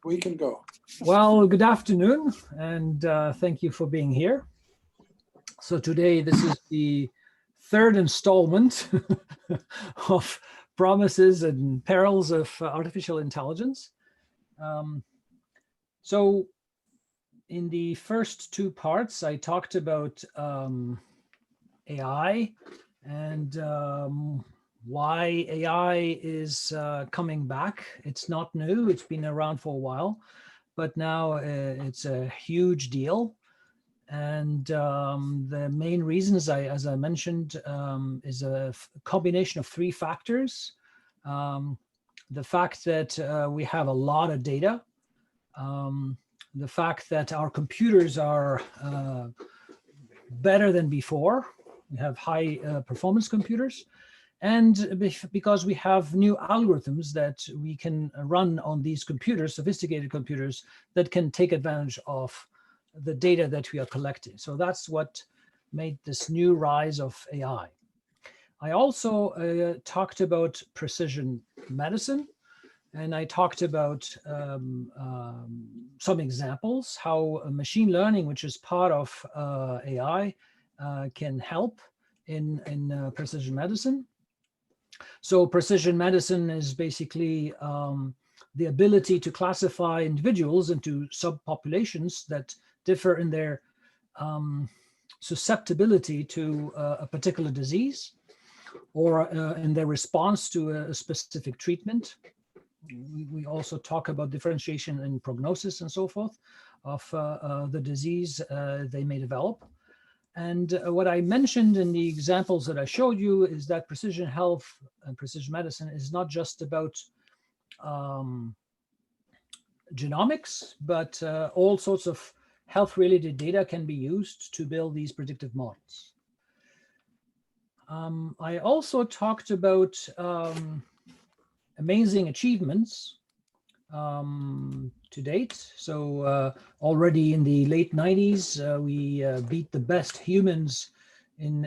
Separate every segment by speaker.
Speaker 1: we can go.
Speaker 2: Well, good afternoon, and thank you for being here. So today, this is the third installment of Promises and Perils of Artificial Intelligence. So in the first two parts, I talked about AI and why AI is coming back. It's not new, it's been around for a while, but now it's a huge deal. And the main reasons, as I mentioned, is a combination of three factors. The fact that we have a lot of data, the fact that our computers are better than before. We have high performance computers, and because we have new algorithms that we can run on these computers, sophisticated computers, that can take advantage of the data that we are collecting. So that's what made this new rise of AI. I also talked about precision medicine, and I talked about some examples, how machine learning, which is part of AI, can help in precision medicine. So precision medicine is basically the ability to classify individuals into subpopulations that differ in their susceptibility to a particular disease or in their response to a specific treatment. We also talk about differentiation in prognosis and so forth of the disease they may develop. And what I mentioned in the examples that I showed you is that precision health and precision medicine is not just about genomics, but all sorts of health-related data can be used to build these predictive models. I also talked about amazing achievements to date. So already in the late 90s, we beat the best humans in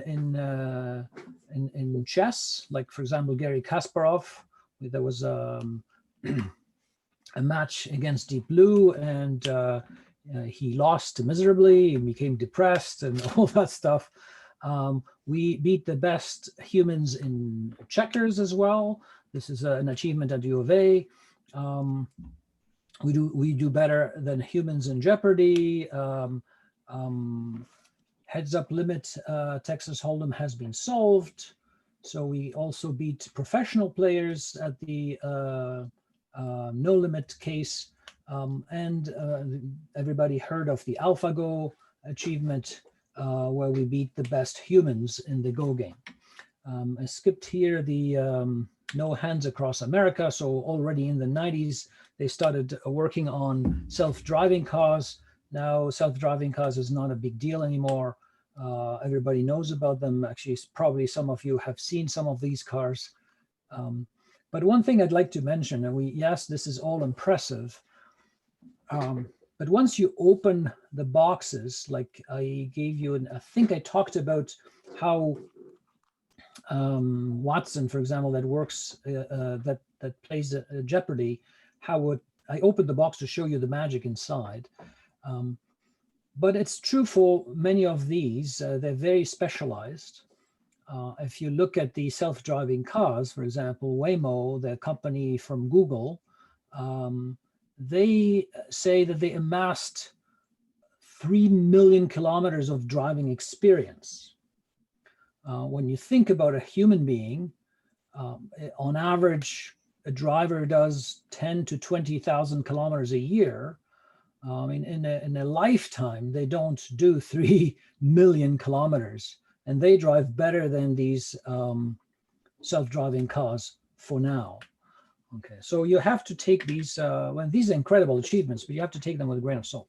Speaker 2: chess. Like, for example, Garry Kasparov. There was a match against Deep Blue, and he lost miserably and became depressed and all that stuff. We beat the best humans in checkers as well. This is an achievement at U of A. We do better than humans in Jeopardy. Heads up limit, Texas Hold'em has been solved. So we also beat professional players at the no limit case. And everybody heard of the AlphaGo achievement, where we beat the best humans in the Go game. I skipped here the no hands across America. So already in the 90s, they started working on self-driving cars. Now self-driving cars is not a big deal anymore. Everybody knows about them. Actually, probably some of you have seen some of these cars. But one thing I'd like to mention, and yes, this is all impressive, but once you open the boxes, like I gave you, and I think I talked about how Watson, for example, that works, that plays Jeopardy, how I opened the box to show you the magic inside. But it's true for many of these, they're very specialized. If you look at the self-driving cars, for example, Waymo, the company from Google, they say that they amassed 3 million kilometers of driving experience. When you think about a human being, on average, a driver does 10 to 20,000 kilometers a year. In a lifetime, they don't do 3 million kilometers, and they drive better than these self-driving cars for now. Okay, so you have to take these, these are incredible achievements, but you have to take them with a grain of salt.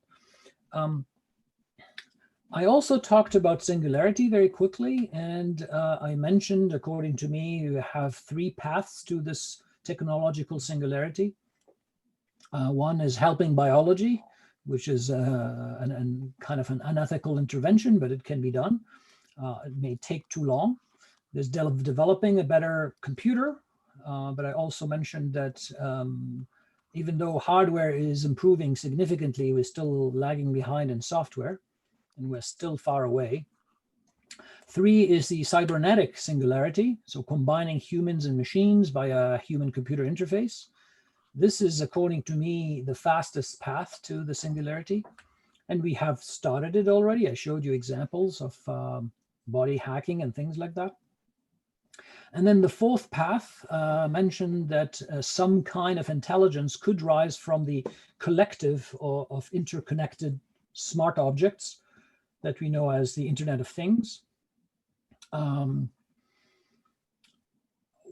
Speaker 2: I also talked about singularity very quickly, and I mentioned, according to me, you have three paths to this technological singularity. One is helping biology, which is kind of an unethical intervention, but it can be done. It may take too long. There's developing a better computer, but I also mentioned that Even though hardware is improving significantly, we're still lagging behind in software, and we're still far away. 3 is the cybernetic singularity, so combining humans and machines by a human-computer interface. This is, according to me, the fastest path to the singularity, and we have started it already. I showed you examples of body hacking and things like that. And then the 4th path mentioned that some kind of intelligence could rise from the collective of interconnected smart objects that we know as the Internet of Things.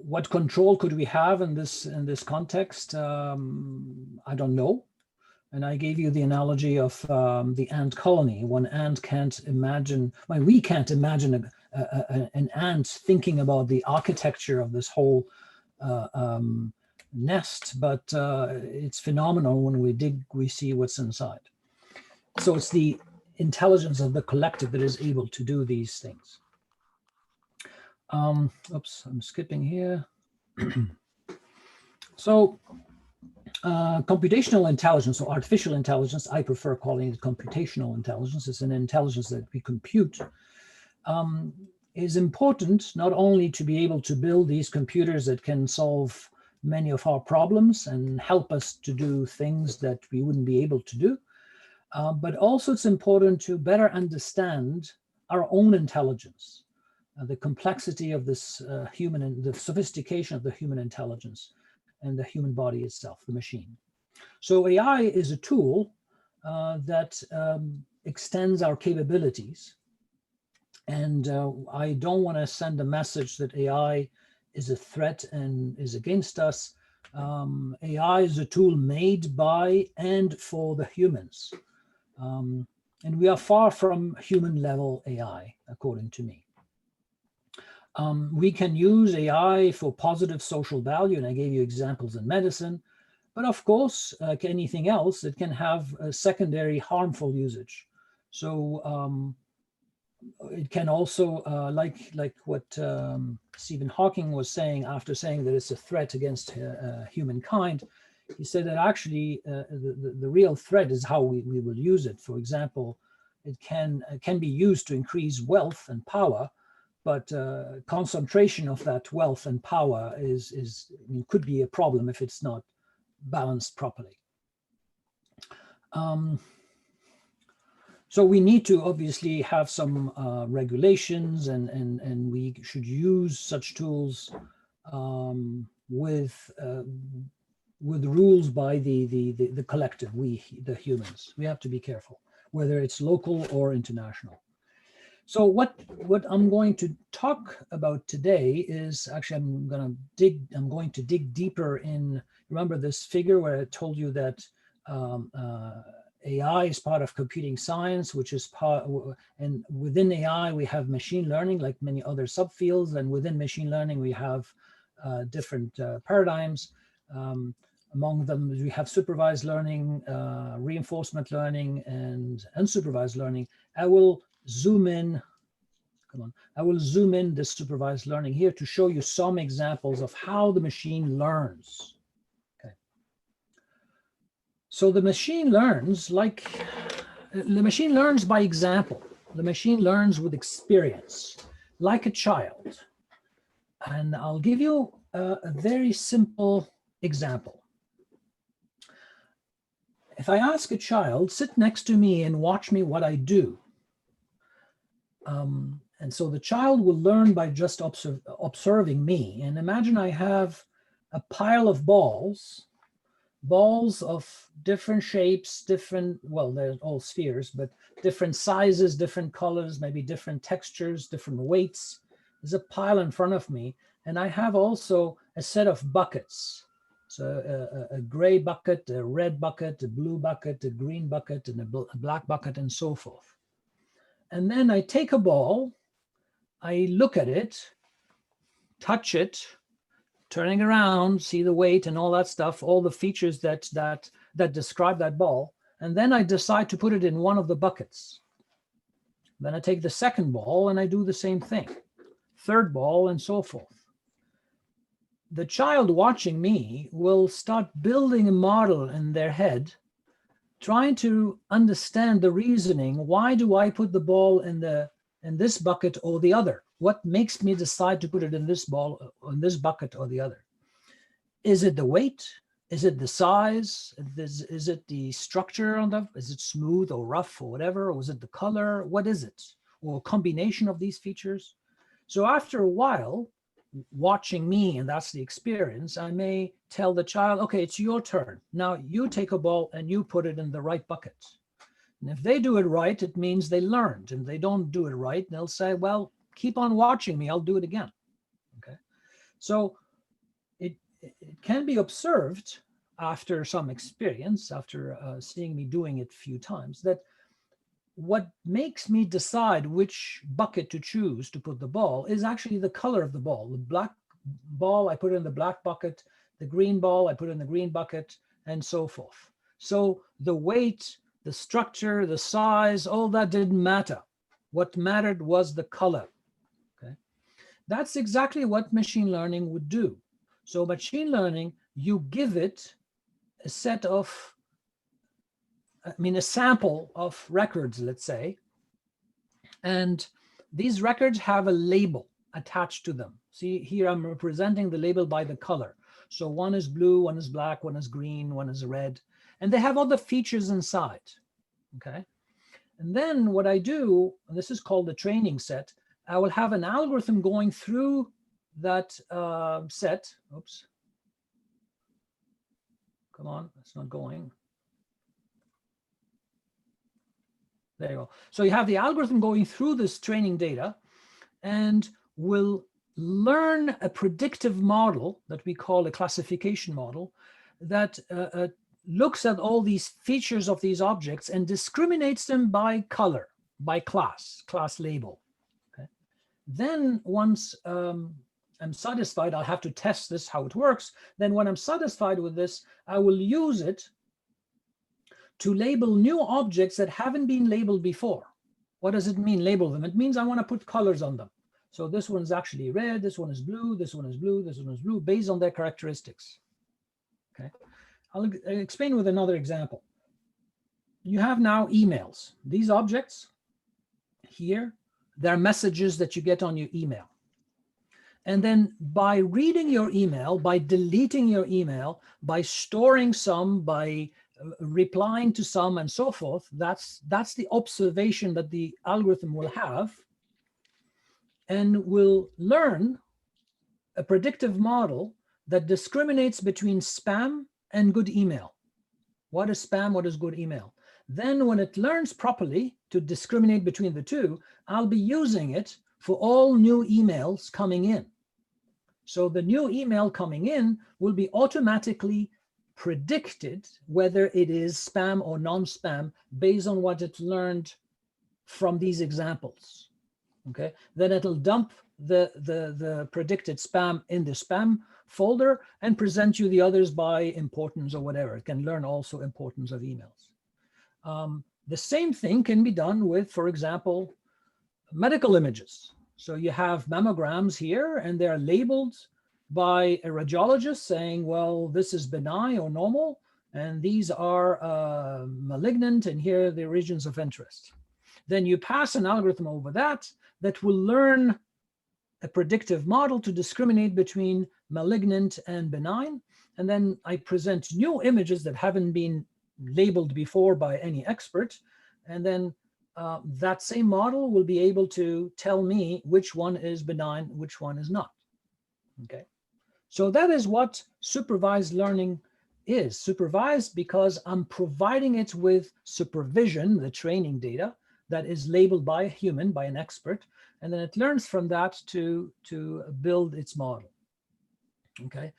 Speaker 2: What control could we have in this context? I don't know. And I gave you the analogy of the ant colony. One ant can't imagine, well, we can't imagine an ant thinking about the architecture of this whole nest, but it's phenomenal. When we dig, we see what's inside. So it's the intelligence of the collective that is able to do these things. Oops, I'm skipping here. So computational intelligence, or artificial intelligence, I prefer calling it computational intelligence. It's an intelligence that we compute, is important not only to be able to build these computers that can solve many of our problems and help us to do things that we wouldn't be able to do, but also it's important to better understand our own intelligence, the complexity of this human, and the sophistication of the human intelligence and the human body itself, the machine. So AI is a tool that extends our capabilities. And I don't want to send a message that AI is a threat and is against us. AI is a tool made by and for the humans. And we are far from human level AI, according to me. We can use AI for positive social value, and I gave you examples in medicine. But of course, like anything else, it can have a secondary harmful usage. So it can also, like what Stephen Hawking was saying after saying that it's a threat against humankind, he said that actually the real threat is how we will use it. For example, it can be used to increase wealth and power, but concentration of that wealth and power could be a problem if it's not balanced properly. So we need to obviously have some regulations, and we should use such tools with rules by the collective, the humans. We have to be careful, whether it's local or international. So what I'm going to talk about today is actually I'm going to dig deeper in. Remember this figure where I told you that AI is part of computing science, which is part, and within AI we have machine learning, like many other subfields, and within machine learning we have different paradigms. Among them we have supervised learning, reinforcement learning, and unsupervised learning. I will zoom in. I will zoom in this supervised learning here to show you some examples of how the machine learns. Okay. So the machine learns by example. The machine learns with experience, like a child. And I'll give you a very simple example. If I ask a child, sit next to me and watch me what I do. And so the child will learn by just observing me. And imagine I have a pile of balls of different shapes, well, they're all spheres, but different sizes, different colors, maybe different textures, different weights. There's a pile in front of me. And I have also a set of buckets. So a gray bucket, a red bucket, a blue bucket, a green bucket, and a black bucket, and so forth. And then I take a ball, I look at it, touch it, turning around, see the weight and all that stuff, all the features that describe that ball. And then I decide to put it in one of the buckets. Then I take the second ball and I do the same thing, third ball, and so forth. the child watching me will start building a model in their head, trying to understand the reasoning. Why do I put the ball in this bucket or the other? What makes me decide to put it in this bucket or the other? Is it the weight? Is it the size? Is it the structure on the? Is it smooth or rough or whatever? Or is it the color? What is it? Or a combination of these features? So after a while, watching me, and that's the experience, I may tell the child, okay, it's your turn. Now you take a ball and you put it in the right bucket. And if they do it right, it means they learned. And if they don't do it right, they'll say, well, keep on watching me, I'll do it again. Okay. So it can be observed after some experience, after seeing me doing it a few times, that what makes me decide which bucket to choose to put the ball is actually the color of the ball. The black ball, I put in the black bucket. The green ball, I put in the green bucket, and so forth. So the weight, the structure, the size, all that didn't matter. What mattered was the color. Okay, that's exactly what machine learning would do. So machine learning, you give it a set of, a sample of records, let's say, and these records have a label attached to them. See, here I'm representing the label by the color. So one is blue, one is black, one is green, one is red, and they have all the features inside, okay? And then what I do, and this is called the training set, I will have an algorithm going through that set. Oops. Come on, it's not going. There you go. So you have the algorithm going through this training data and will learn a predictive model that we call a classification model that looks at all these features of these objects and discriminates them by color, by class label. Okay. Then once I'm satisfied, I'll have to test this, how it works. Then when I'm satisfied with this, I will use it to label new objects that haven't been labeled before. What does it mean, label them? It means I want to put colors on them. So this one's actually red, this one is blue, this one is blue, this one is blue, based on their characteristics. Okay, I'll explain with another example. You have now emails. These objects here, they're messages that you get on your email. And then by reading your email, by deleting your email, by storing some, by replying to some, and so forth, that's the observation that the algorithm will have, and will learn a predictive model that discriminates between spam and good email. What is spam? What is good email? Then when it learns properly to discriminate between the two, I'll be using it for all new emails coming in. So the new email coming in will be automatically predicted whether it is spam or non-spam based on what it learned from these examples. Okay, then it'll dump the predicted spam in the spam folder and present you the others by importance or whatever. It can learn also importance of emails. The same thing can be done with, for example, medical images. So you have mammograms here, and they're labeled by a radiologist saying, well, this is benign or normal, and these are malignant, and here are the regions of interest. Then you pass an algorithm over that will learn a predictive model to discriminate between malignant and benign. And then I present new images that haven't been labeled before by any expert. And then that same model will be able to tell me which one is benign, which one is not. Okay. So that is what supervised learning is. Supervised because I'm providing it with supervision, the training data, that is labeled by a human, by an expert, and then it learns from that to build its model. Okay.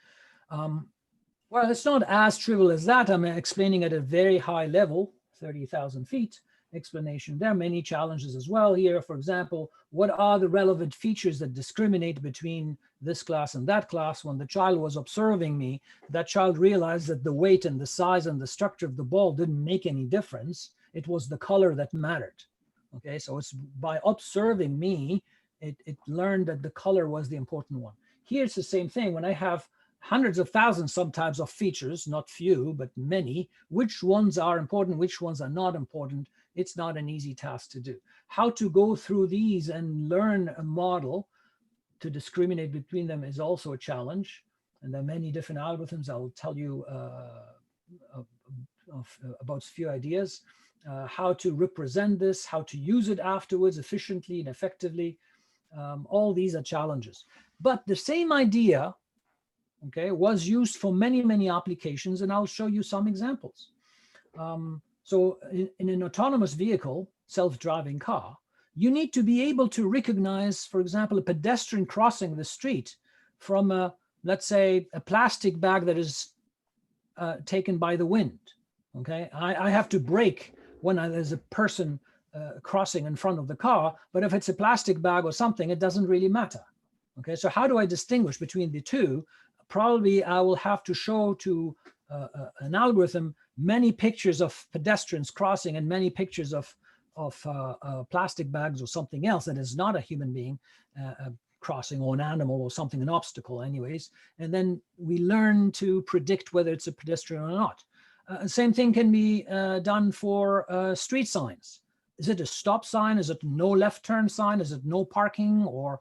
Speaker 2: Well, it's not as trivial as that. I'm explaining at a very high level, 30,000 feet explanation. There are many challenges as well here. For example, what are the relevant features that discriminate between this class and that class? When the child was observing me, that child realized that the weight and the size and the structure of the ball didn't make any difference. It was the color that mattered. Okay, so it's by observing me, it learned that the color was the important one. Here it's the same thing. When I have hundreds of thousands sometimes of features, not few, but many. Which ones are important, which ones are not important, it's not an easy task to do. How to go through these and learn a model to discriminate between them is also a challenge. And there are many different algorithms. I'll tell you about a few ideas. How to represent this, how to use it afterwards efficiently and effectively. All these are challenges. But the same idea, okay, was used for many, many applications, and I'll show you some examples. So in an autonomous vehicle, self-driving car, you need to be able to recognize, for example, a pedestrian crossing the street from a, let's say, a plastic bag that is taken by the wind. Okay, I have to brake when there's a person crossing in front of the car, but if it's a plastic bag or something, it doesn't really matter. Okay, so how do I distinguish between the two? Probably I will have to show to an algorithm many pictures of pedestrians crossing and many pictures of plastic bags or something else that is not a human being crossing, or an animal or something, an obstacle anyways. And then we learn to predict whether it's a pedestrian or not. Same thing can be done for street signs. Is it a stop sign? Is it no left turn sign? Is it no parking? Or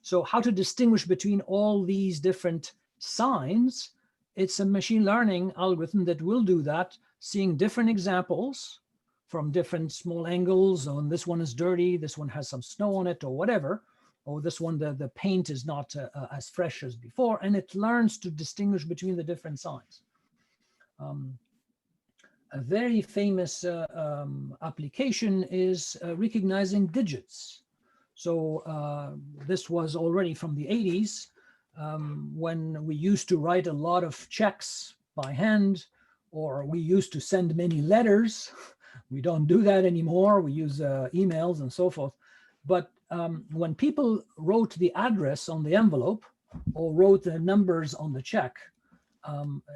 Speaker 2: so how to distinguish between all these different signs? It's a machine learning algorithm that will do that, seeing different examples from different small angles. On this one is dirty, this one has some snow on it or whatever, or this one, the paint is not as fresh as before, and it learns to distinguish between the different signs. A very famous application is recognizing digits. So this was already from the 80s, when we used to write a lot of checks by hand, or we used to send many letters. We don't do that anymore. We use emails and so forth. But when people wrote the address on the envelope or wrote the numbers on the check,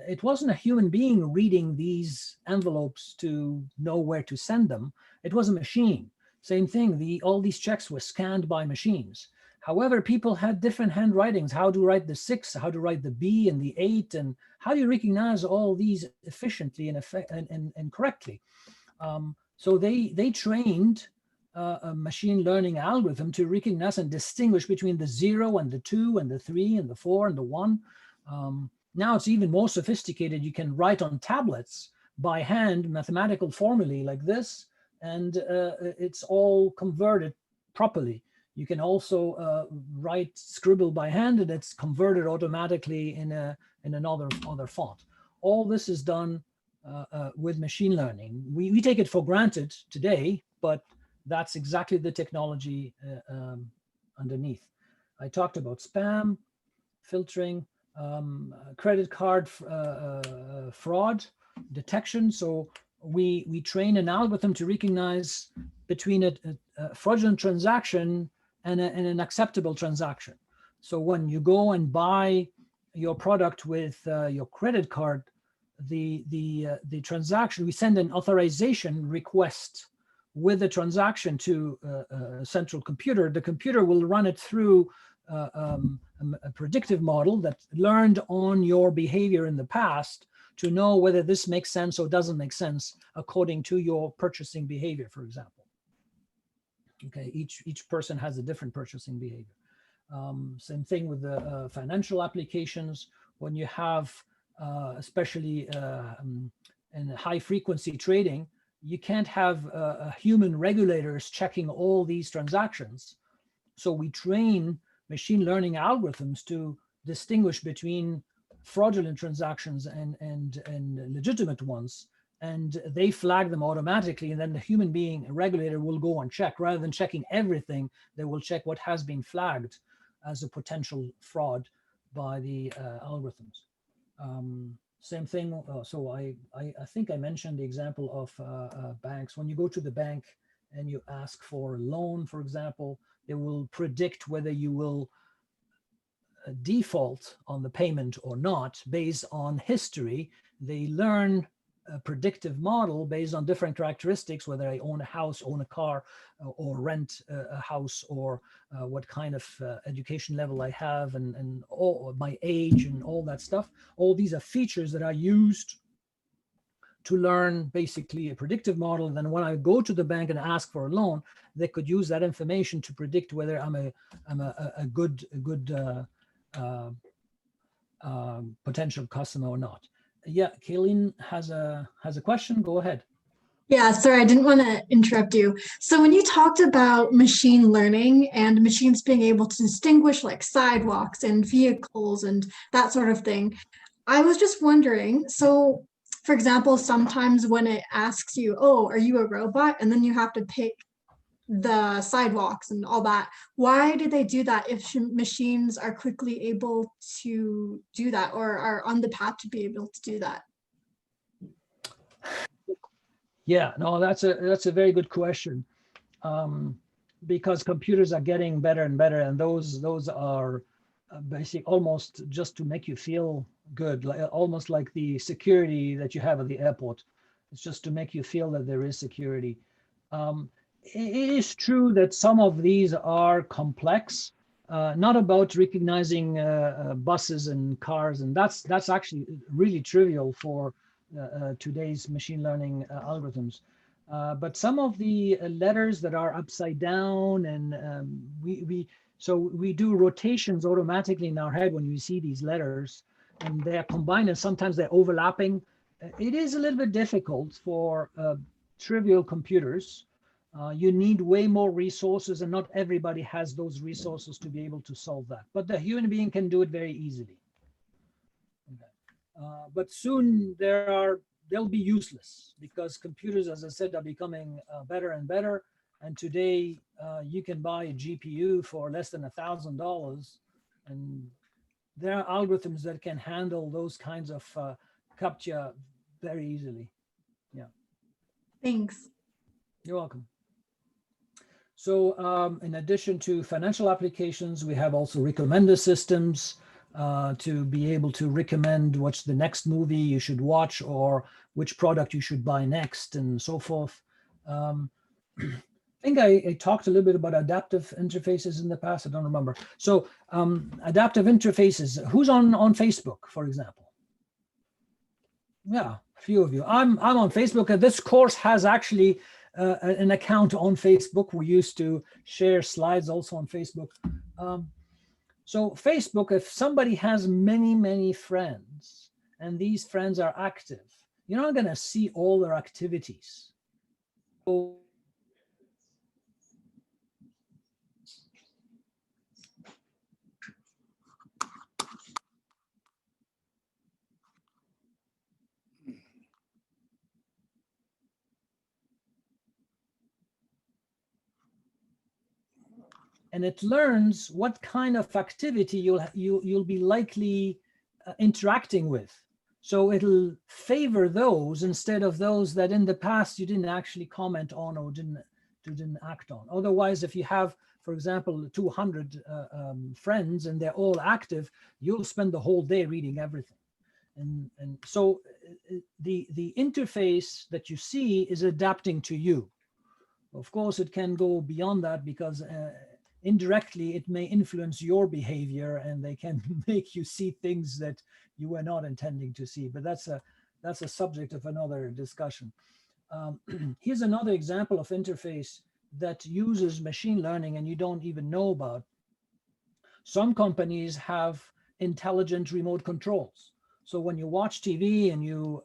Speaker 2: it wasn't a human being reading these envelopes to know where to send them. It was a machine. Same thing, all these checks were scanned by machines. However, people had different handwritings, how to write the 6, how to write the B and the 8, and how do you recognize all these efficiently and correctly? So they trained a machine learning algorithm to recognize and distinguish between the 0 and the 2 and the 3 and the 4 and the 1. Now it's even more sophisticated. You can write on tablets by hand mathematical formulae like this, and it's all converted properly. You can also scribble by hand, and it's converted automatically in another font. All this is done with machine learning. We take it for granted today, but that's exactly the technology underneath. I talked about spam filtering, credit card fraud detection. So we train an algorithm to recognize between a fraudulent transaction and an acceptable transaction. So when you go and buy your product with your credit card, the transaction, we send an authorization request with the transaction to a central computer. The computer will run it through a predictive model that learned on your behavior in the past to know whether this makes sense or doesn't make sense according to your purchasing behavior, for example. Okay, each person has a different purchasing behavior. Same thing with the financial applications. When you have, especially in high frequency trading, you can't have human regulators checking all these transactions. So we train machine learning algorithms to distinguish between fraudulent transactions and legitimate ones, and they flag them automatically, and then the human being, a regulator, will go and check. Rather than checking everything, they will check what has been flagged as a potential fraud by the algorithms. Same thing, so I think I mentioned the example of banks. When you go to the bank and you ask for a loan, for example, they will predict whether you will default on the payment or not based on history. They learn a predictive model based on different characteristics, whether I own a house, own a car, or rent a house, or what kind of education level I have, and all my age and all that stuff. All these are features that are used to learn basically a predictive model. And then when I go to the bank and ask for a loan, they could use that information to predict whether I'm a good potential customer or not. Yeah, Kayleen has a question. Go ahead.
Speaker 1: Yeah, sorry, I didn't want to interrupt you. So when you talked about machine learning and machines being able to distinguish like sidewalks and vehicles and that sort of thing, I was just wondering, so for example, sometimes when it asks you, oh, are you a robot? And then you have to pick the sidewalks and all that. Why do they do that if machines are quickly able to do that or are on the path to be able to do that?
Speaker 2: Yeah, no, that's a very good question, because computers are getting better and better, and those are basically almost just to make you feel good, almost like the security that you have at the airport. It's just to make you feel that there is security. It is true that some of these are complex, not about recognizing buses and cars, and that's actually really trivial for today's machine learning algorithms. But some of the letters that are upside down, and we do rotations automatically in our head when you see these letters, and they are combined, and sometimes they're overlapping. It is a little bit difficult for trivial computers. You need way more resources, and not everybody has those resources to be able to solve that. But the human being can do it very easily. But soon they'll be useless, because computers, as I said, are becoming better and better. And today you can buy a GPU for less than $1,000, and there are algorithms that can handle those kinds of CAPTCHA very easily. Yeah.
Speaker 1: Thanks.
Speaker 2: You're welcome. So in addition to financial applications, we have also recommender systems to be able to recommend what's the next movie you should watch, or which product you should buy next, and so forth. I think I talked a little bit about adaptive interfaces in the past. I don't remember. So adaptive interfaces, who's on Facebook, for example? Yeah, a few of you. I'm on Facebook, and this course has actually an account on Facebook. We used to share slides also on Facebook. So Facebook, if somebody has many, many friends, and these friends are active, you're not going to see all their activities. So and it learns what kind of activity you'll be likely interacting with. So it'll favor those instead of those that in the past you didn't actually comment on or didn't act on. Otherwise, if you have, for example, 200 friends and they're all active, you'll spend the whole day reading everything. And so the interface that you see is adapting to you. Of course, it can go beyond that, because indirectly it may influence your behavior, and they can make you see things that you were not intending to see. But that's a subject of another discussion. Here's another example of interface that uses machine learning and you don't even know about. Some companies have intelligent remote controls. So when you watch TV and you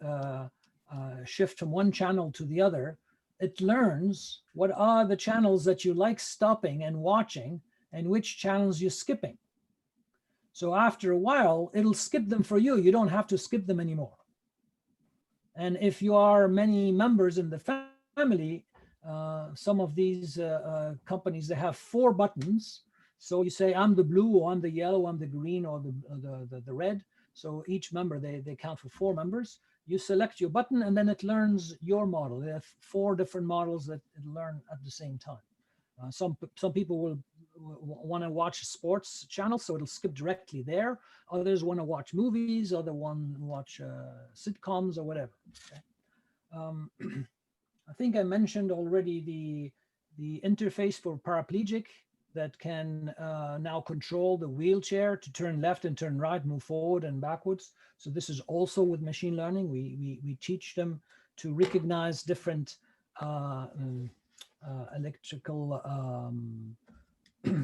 Speaker 2: shift from one channel to the other, it learns what are the channels that you like stopping and watching, and which channels you're skipping. So after a while, it'll skip them for you. You don't have to skip them anymore. And if you are many members in the family, some of these companies, they have 4 buttons. So you say, I'm the blue, or I'm the yellow, I'm the green, or the red. So each member, they count for 4 members. You select your button, and then it learns your model. They have 4 different models that it learn at the same time. Some people will want to watch a sports channel, so it'll skip directly there. Others want to watch movies, other one watch sitcoms or whatever. Okay? I think I mentioned already the interface for paraplegic that can now control the wheelchair to turn left and turn right, move forward and backwards. So this is also with machine learning. We teach them to recognize different electrical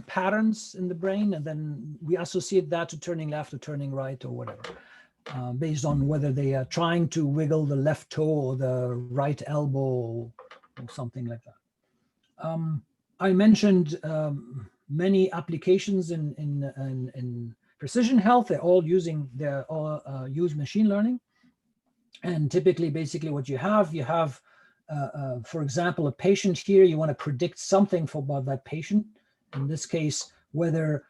Speaker 2: patterns in the brain, and then we associate that to turning left or turning right or whatever, based on whether they are trying to wiggle the left toe or the right elbow or something like that. I mentioned many applications in precision health. They all use machine learning, and typically, basically, what you have, for example, a patient here. You want to predict something about that patient. In this case, whether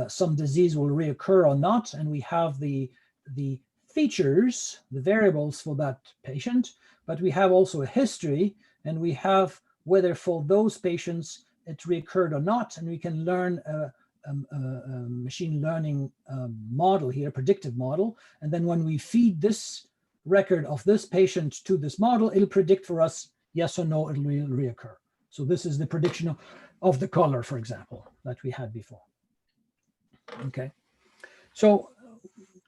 Speaker 2: some disease will reoccur or not, and we have the features, the variables for that patient, but we have also a history, and we have whether for those patients it reoccurred or not, and we can learn a machine learning model here, predictive model, and then when we feed this record of this patient to this model, it'll predict for us yes or no, it'll reoccur. So this is the prediction of the color, for example, that we had before. Okay, so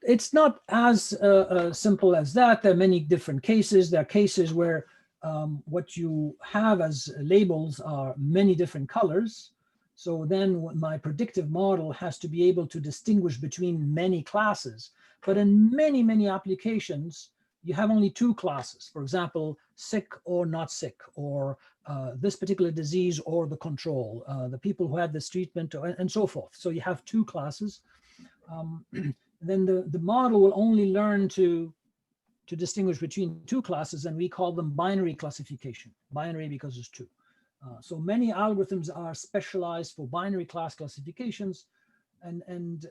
Speaker 2: it's not as simple as that. There are many different cases. There are cases where what you have as labels are many different colors. So then my predictive model has to be able to distinguish between many classes. But in many, many applications, you have only two classes. For example, sick or not sick, or this particular disease or the control, the people who had this treatment, and so forth. So you have two classes. Then the model will only learn to distinguish between two classes, and we call them binary classification. Binary because it's two. So many algorithms are specialized for binary class classifications, and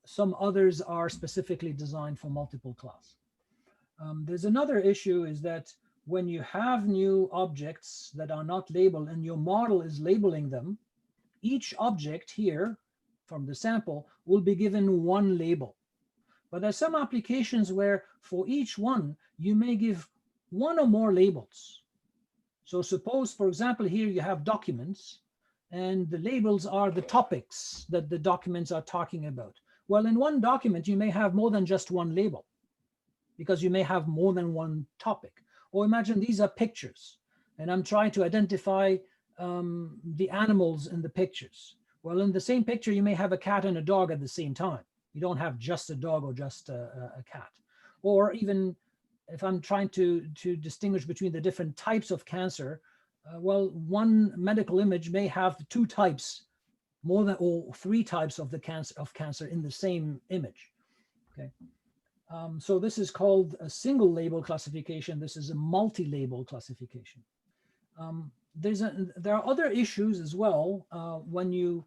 Speaker 2: some others are specifically designed for multiple class. There's another issue, is that when you have new objects that are not labeled and your model is labeling them, each object here from the sample will be given one label. But there's some applications where for each one, you may give one or more labels. So suppose, for example, here you have documents, and the labels are the topics that the documents are talking about. Well, in one document, you may have more than just one label, because you may have more than one topic. Or imagine these are pictures, and I'm trying to identify the animals in the pictures. Well, in the same picture, you may have a cat and a dog at the same time. You don't have just a dog or just a cat. Or even if I'm trying to distinguish between the different types of cancer, well, one medical image may have two types, more than, or three types of the cancer in the same image. Okay. So this is called a single label classification. This is a multi-label classification. There are other issues as well. When you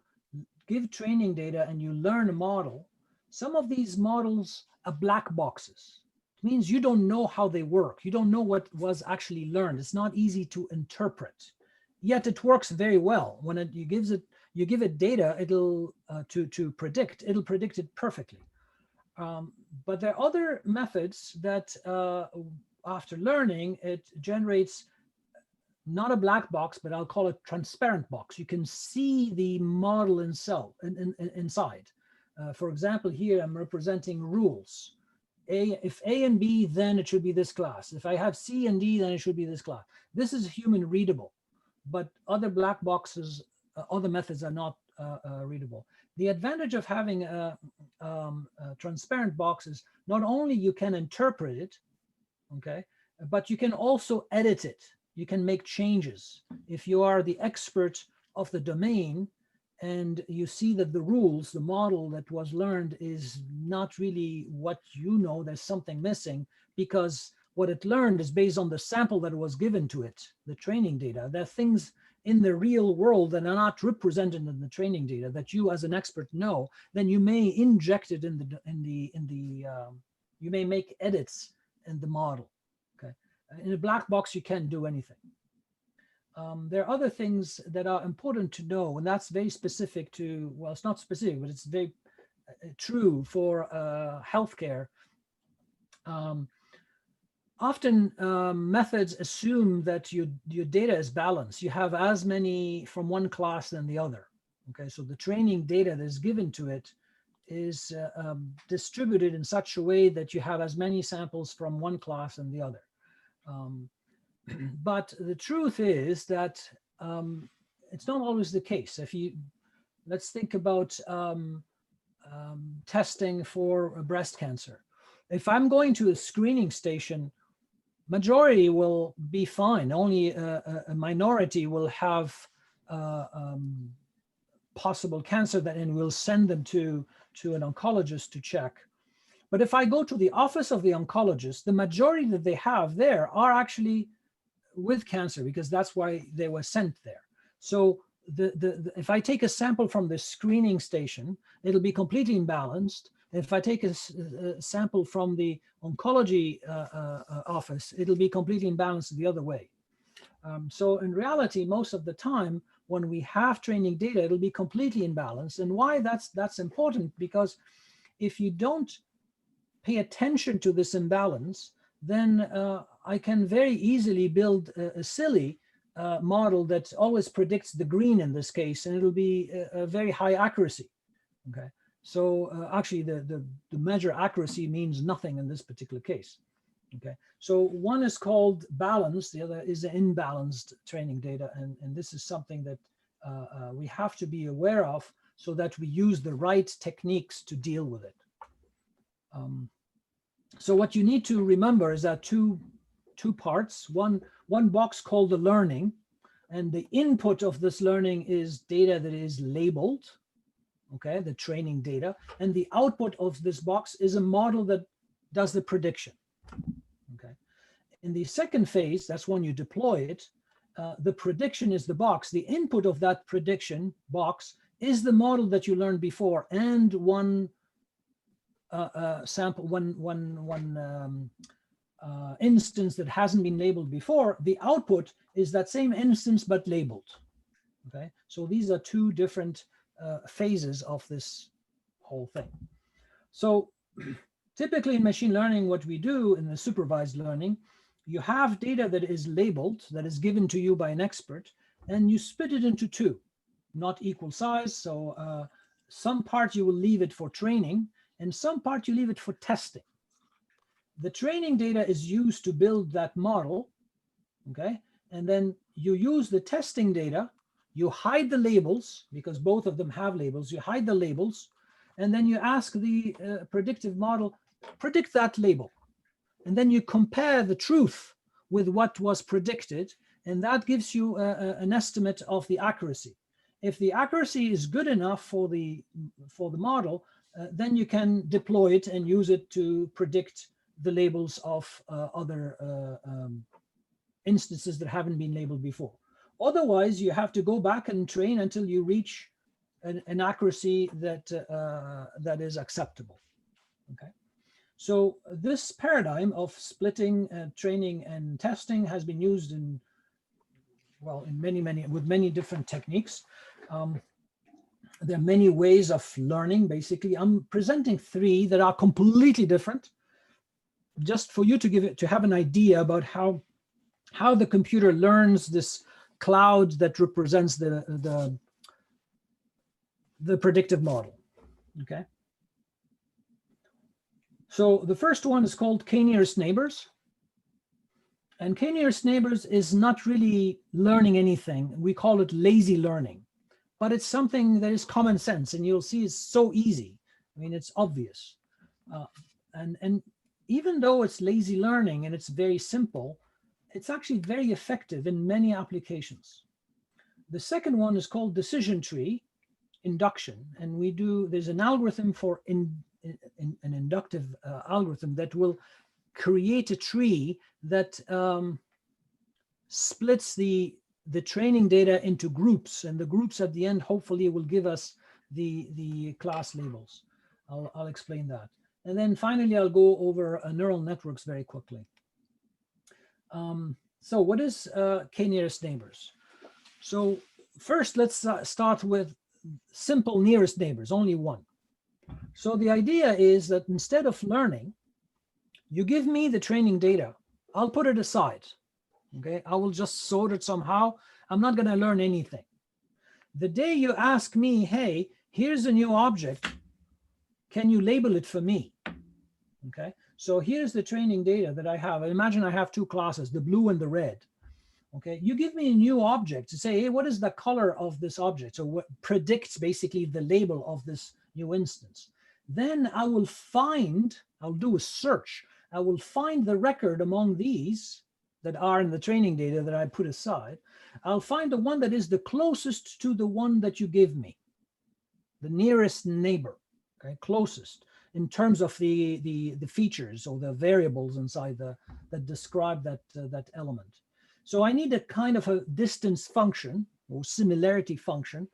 Speaker 2: give training data and you learn a model, some of these models are black boxes. It means you don't know how they work. You don't know what was actually learned. It's not easy to interpret. Yet it works very well. When you give it data, it'll to predict. It'll predict it perfectly. But there are other methods that after learning, it generates not a black box, but I'll call it transparent box. You can see the model inside. For example, here I'm representing rules. If A and B, then it should be this class. If I have C and D, then it should be this class. This is human readable, but other black boxes, other methods are not readable. The advantage of having a transparent box is not only you can interpret it, okay, but you can also edit it. You can make changes. If you are the expert of the domain and you see that the rules, the model that was learned is not really what you know, there's something missing, because what it learned is based on the sample that was given to it, the training data. There are things in the real world that are not represented in the training data that you as an expert know, then you may inject it you may make edits in the model. Okay, in a black box you can't do anything. There are other things that are important to know, and that's very specific to, well, it's not specific, but it's very true for healthcare. often methods assume that your data is balanced. You have as many from one class than the other. Okay, so the training data that is given to it is distributed in such a way that you have as many samples from one class than the other. But the truth is that it's not always the case. Let's think about testing for breast cancer. If I'm going to a screening station, majority will be fine. Only a minority will have possible cancer, and we'll send them to an oncologist to check. But if I go to the office of the oncologist, the majority that they have there are actually with cancer, because that's why they were sent there. So if I take a sample from the screening station, it'll be completely imbalanced. If I take a sample from the oncology office, it'll be completely imbalanced the other way. So in reality, most of the time, when we have training data, it'll be completely imbalanced. And why that's important, because if you don't pay attention to this imbalance, then I can very easily build a silly model that always predicts the green in this case, and it'll be a very high accuracy. Okay, so actually the measure accuracy means nothing in this particular case. Okay, so one is called balanced, the other is imbalanced training data, and this is something that we have to be aware of so that we use the right techniques to deal with it. So what you need to remember is that two parts. One box called the learning, and the input of this learning is data that is labeled, okay, the training data, and the output of this box is a model that does the prediction. Okay, in the second phase, that's when you deploy it. The prediction is the box. The input of that prediction box is the model that you learned before, and one sample, one instance that hasn't been labeled before. The output is that same instance but labeled. Okay, so these are two different phases of this whole thing. So typically in machine learning, what we do in the supervised learning, you have data that is labeled, that is given to you by an expert, and you split it into two, not equal size. So some part you will leave it for training, and some part you leave it for testing. The training data is used to build that model, okay? And then you use the testing data, you hide the labels, because both of them have labels, you hide the labels, and then you ask the predictive model, predict that label. And then you compare the truth with what was predicted, and that gives you an estimate of the accuracy. If the accuracy is good enough for the model, then you can deploy it and use it to predict the labels of other instances that haven't been labeled before. Otherwise, you have to go back and train until you reach an accuracy that that is acceptable. Okay, so this paradigm of splitting training and testing has been used in, well, in with many different techniques. There are many ways of learning. Basically, I'm presenting three that are completely different, just for you to have an idea about how the computer learns this cloud that represents the predictive model. Okay. So the first one is called k-nearest neighbors. And k-nearest neighbors is not really learning anything. We call it lazy learning, but it's something that is common sense, and you'll see it's so easy. I mean, it's obvious. And even though it's lazy learning and it's very simple, it's actually very effective in many applications. The second one is called decision tree induction. And there's an algorithm for an inductive algorithm that will create a tree that splits the training data into groups, and the groups at the end hopefully will give us the class labels. I'll explain that. And then finally, I'll go over neural networks very quickly. So what is k-nearest neighbors? So first, let's start with simple nearest neighbors, only one. So the idea is that instead of learning, you give me the training data, I'll put it aside. Okay, I will just sort it somehow. I'm not going to learn anything. The day you ask me, hey, here's a new object, can you label it for me? Okay, so here's the training data that I have. Imagine I have two classes, the blue and the red. Okay, you give me a new object to say, hey, what is the color of this object? So what predicts basically the label of this new instance. Then I will find, I'll do a search. I will find the record among these that are in the training data that I put aside. I'll find the one that is the closest to the one that you give me, the nearest neighbor, okay, closest in terms of the features or the variables inside that describe that element. So I need a kind of a distance function or similarity function.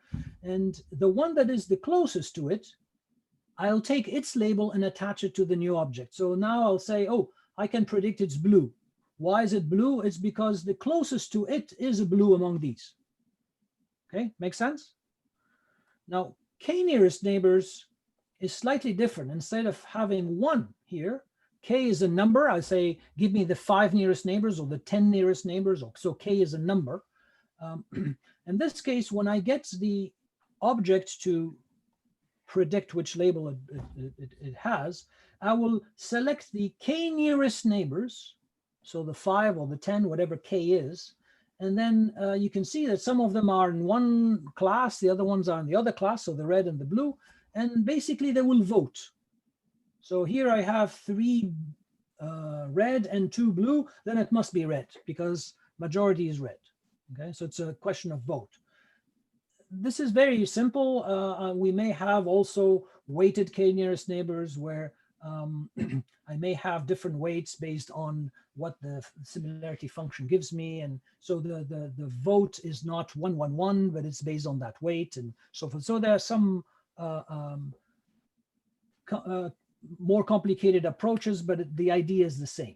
Speaker 2: And the one that is the closest to it, I'll take its label and attach it to the new object. So now I'll say, oh, I can predict it's blue. Why is it blue? It's because the closest to it is a blue among these. Okay, makes sense? Now, k nearest neighbors is slightly different. Instead of having one here, k is a number. I say, give me the 5 nearest neighbors or the 10 nearest neighbors. So k is a number. In this case, when I get the object to predict which label it has, I will select the k nearest neighbors, so the 5 or the 10, whatever k is, and then you can see that some of them are in one class, the other ones are in the other class, so the red and the blue, and basically they will vote. So here I have 3 red and 2 blue, then it must be red because majority is red. Okay, so it's a question of vote. This is very simple. We may have also weighted k nearest neighbors where I may have different weights based on what the similarity function gives me. And so the vote is not 111, but it's based on that weight and so forth. So there are some more complicated approaches, but the idea is the same.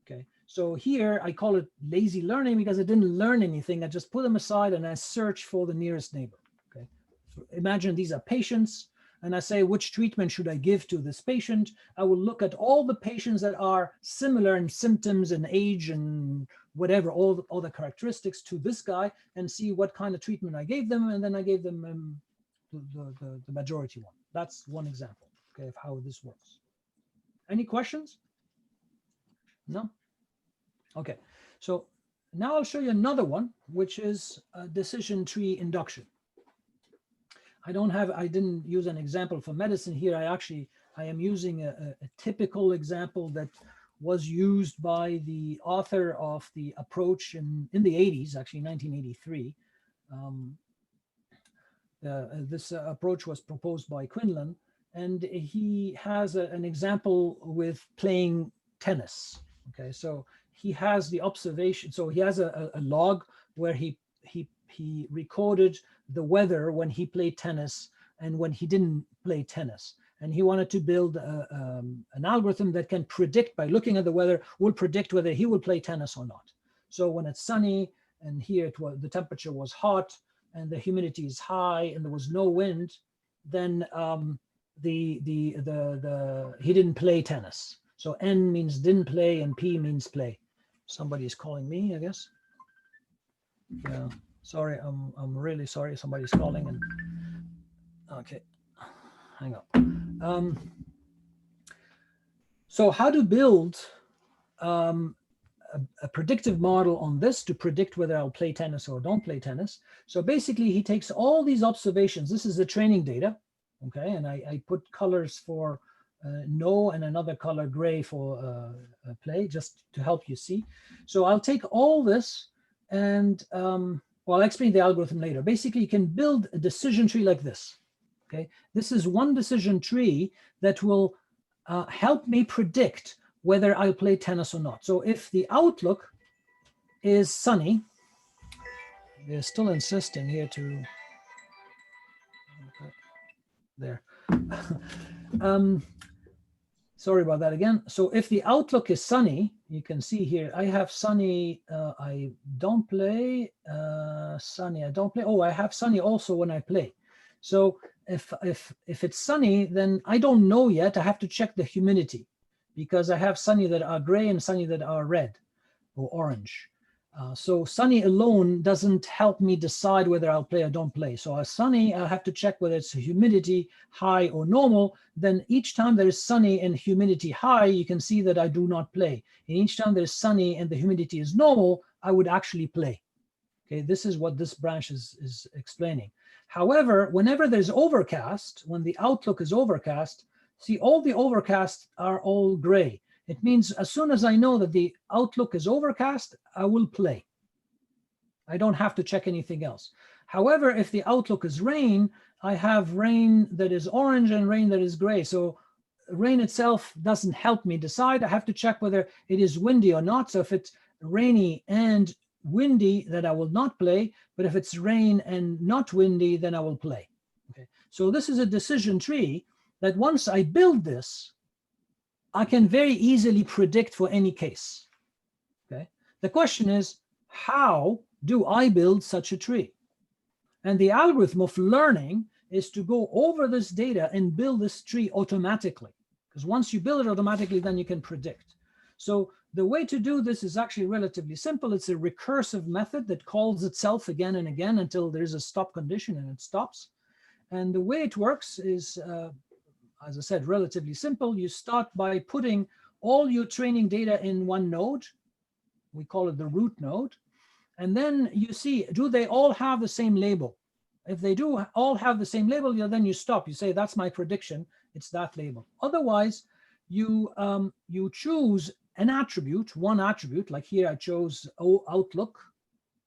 Speaker 2: Okay, so here I call it lazy learning because I didn't learn anything. I just put them aside and I search for the nearest neighbor. Okay, so imagine these are patients and I say, which treatment should I give to this patient? I will look at all the patients that are similar in symptoms and age and whatever, all the characteristics to this guy and see what kind of treatment I gave them. And then I gave them the majority one. That's one example, okay, of how this works. Any questions? No? Okay, so now I'll show you another one, which is a decision tree induction. I didn't use an example for medicine here. I am using a typical example that was used by the author of the approach in the 80s, actually 1983. This approach was proposed by Quinlan, and he has an example with playing tennis. Okay, so he has the observation. So he has a log where he recorded the weather when he played tennis and when he didn't play tennis. And he wanted to build an algorithm that can predict, by looking at the weather, will predict whether he will play tennis or not. So when it's sunny and here the temperature was hot and the humidity is high and there was no wind, then he didn't play tennis. So N means didn't play and P means play. Somebody is calling me, I guess. Yeah, sorry, I'm really sorry. Somebody's calling and okay, hang up. So how to build a predictive model on this to predict whether I'll play tennis or don't play tennis. So basically he takes all these observations. This is the training data, okay? And I put colors for no and another color gray for play, just to help you see. So I'll take all this and well, I'll explain the algorithm later. Basically, you can build a decision tree like this, okay? This is one decision tree that will help me predict whether I'll play tennis or not. So if the outlook is sunny, they're still insisting here to, okay, there. Sorry about that again. So if the outlook is sunny, you can see here, I have sunny, I don't play, sunny, I don't play. Oh, I have sunny also when I play. So if it's sunny, then I don't know yet. I have to check the humidity. because I have sunny that are gray and sunny that are red or orange. So sunny alone doesn't help me decide whether I'll play or don't play. So a sunny, I have to check whether it's humidity high or normal. Then each time there is sunny and humidity high, you can see that I do not play. And each time there's sunny and the humidity is normal, I would actually play. Okay, this is what this branch is explaining. However, whenever there's overcast, when the outlook is overcast, see all the overcasts are all gray. It means as soon as I know that the outlook is overcast, I will play. I don't have to check anything else. However, if the outlook is rain, I have rain that is orange and rain that is gray. So rain itself doesn't help me decide. I have to check whether it is windy or not. So if it's rainy and windy, then I will not play. But if it's rain and not windy, then I will play. Okay. So this is a decision tree that once I build this, I can very easily predict for any case. Okay. The question is, how do I build such a tree? And the algorithm of learning is to go over this data and build this tree automatically. Because once you build it automatically, then you can predict. So the way to do this is actually relatively simple. It's a recursive method that calls itself again and again until there's a stop condition and it stops. And the way it works is, as I said, relatively simple. You start by putting all your training data in one node. We call it the root node. And then you see, do they all have the same label? If they do all have the same label, then you stop. You say, that's my prediction. It's that label. Otherwise, you choose an attribute, one attribute. Like here, I chose outlook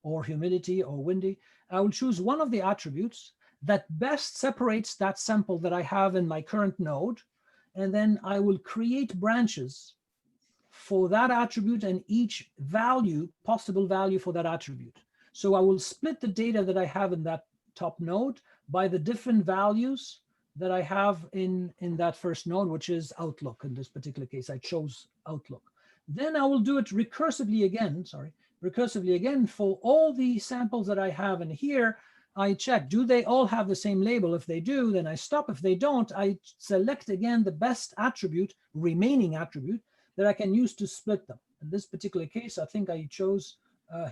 Speaker 2: or humidity or windy. I will choose one of the attributes that best separates that sample that I have in my current node. And then I will create branches for that attribute and each value, possible value for that attribute. So I will split the data that I have in that top node by the different values that I have in that first node, which is outlook. In this particular case, I chose outlook. Then I will do it recursively again for all the samples that I have in here. I check, do they all have the same label? If they do, then I stop. If they don't, I select again the best attribute, remaining attribute, that I can use to split them. In this particular case, I think I chose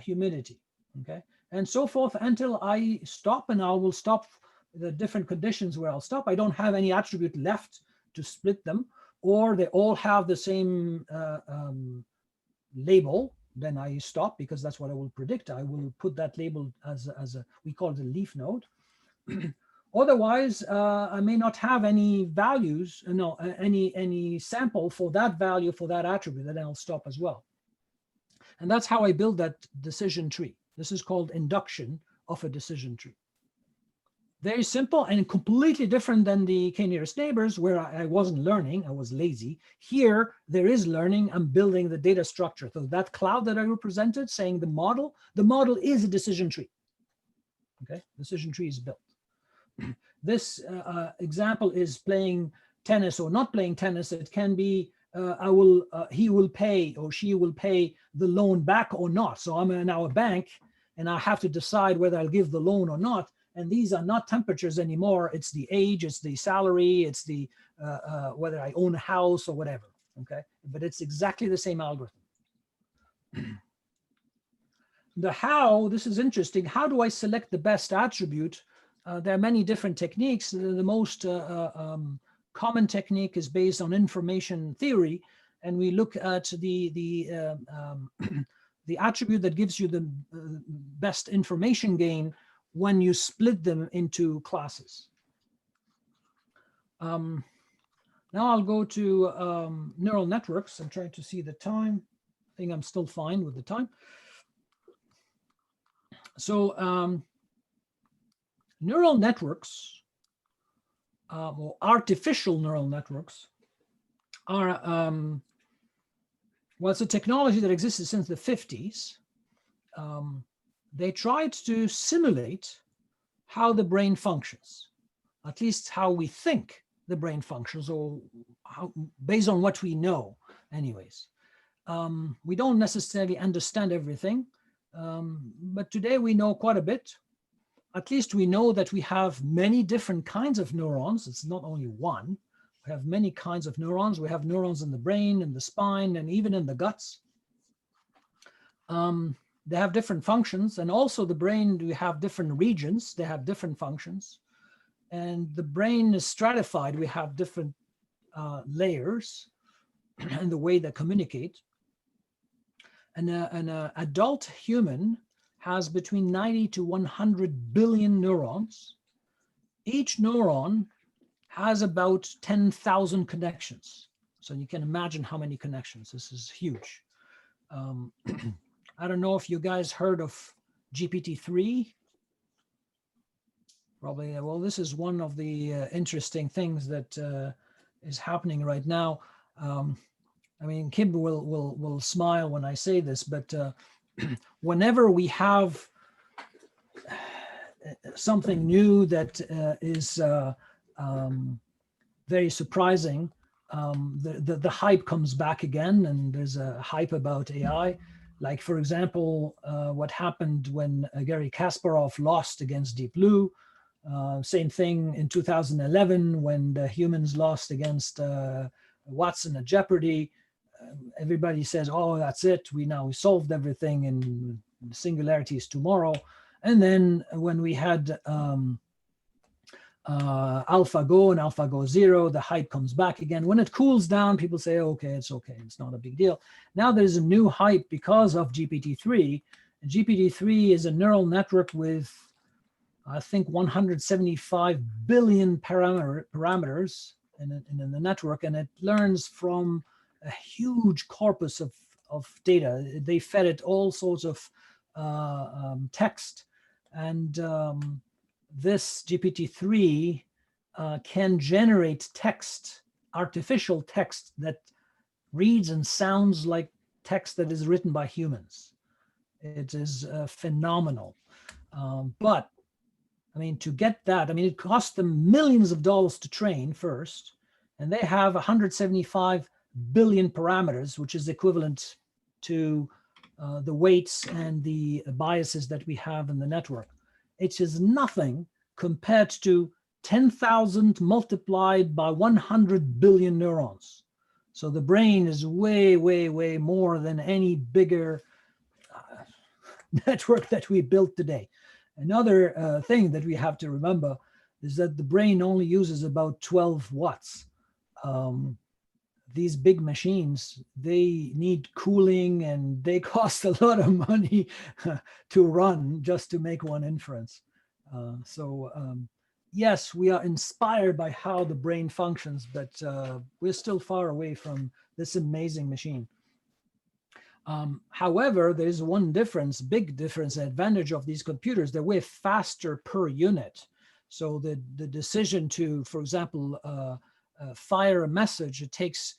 Speaker 2: humidity, okay? And so forth until I stop, and I will stop the different conditions where I'll stop. I don't have any attribute left to split them, or they all have the same label, then I stop because that's what I will predict. I will put that label as a we call it a leaf node. Otherwise, I may not have any values, any sample for that value for that attribute, then I'll stop as well. And that's how I build that decision tree. This is called induction of a decision tree. Very simple and completely different than the k-nearest neighbors, where I wasn't learning, I was lazy. Here, there is learning. I'm building the data structure. So that cloud that I represented, saying the model is a decision tree. Okay, decision tree is built. This example is playing tennis or not playing tennis. It can be he will pay or she will pay the loan back or not. So I'm now a bank and I have to decide whether I'll give the loan or not. And these are not temperatures anymore. It's the age, it's the salary, it's the whether I own a house or whatever. Okay, but it's exactly the same algorithm. The how, this is interesting. How do I select the best attribute? There are many different techniques. The most common technique is based on information theory, and we look at the attribute that gives you the best information gain when you split them into classes. Now I'll go to neural networks. I'm trying to see the time. I think I'm still fine with the time. So neural networks, or artificial neural networks, are, well, it's a technology that existed since the 50s. They tried to simulate how the brain functions, at least how we think the brain functions, or how, based on what we know anyways. We don't necessarily understand everything, but today we know quite a bit. At least we know that we have many different kinds of neurons. It's not only one. We have many kinds of neurons. We have neurons in the brain, in the spine, and even in the guts. They have different functions, and also the brain, we have different regions. They have different functions, and the brain is stratified. We have different layers and the way they communicate. And an adult human has between 90 to 100 billion neurons. Each neuron has about 10,000 connections. So you can imagine how many connections. This is huge. I don't know if you guys heard of GPT-3. Probably, well, this is one of the interesting things that is happening right now. I mean, Kim will smile when I say this, but whenever we have something new that is very surprising, the hype comes back again, and there's a hype about AI. Like, for example, what happened when Garry Kasparov lost against Deep Blue. Same thing in 2011 when the humans lost against Watson at Jeopardy. Everybody says, oh, that's it. We solved everything and Singularity is tomorrow. And then when we had AlphaGo and AlphaGo Zero, the hype comes back again. When it cools down, people say, okay, it's not a big deal. Now there's a new hype because of GPT-3. And GPT-3 is a neural network with, I think, 175 billion parameters in the network, and it learns from a huge corpus of data. They fed it all sorts of text, and this GPT-3 can generate text, artificial text that reads and sounds like text that is written by humans. It is phenomenal. But I mean, to get that, I mean, it cost them millions of dollars to train first, and they have 175 billion parameters, which is equivalent to the weights and the biases that we have in the network. It is nothing compared to 10,000 multiplied by 100 billion neurons. So the brain is way, way, way more than any bigger network that we built today. Another thing that we have to remember is that the brain only uses about 12 watts. These big machines, they need cooling and they cost a lot of money to run just to make one inference. Yes, we are inspired by how the brain functions, but we're still far away from this amazing machine. However, there's one difference, big difference, advantage of these computers. They're way faster per unit. So the decision to, for example, fire a message, it takes,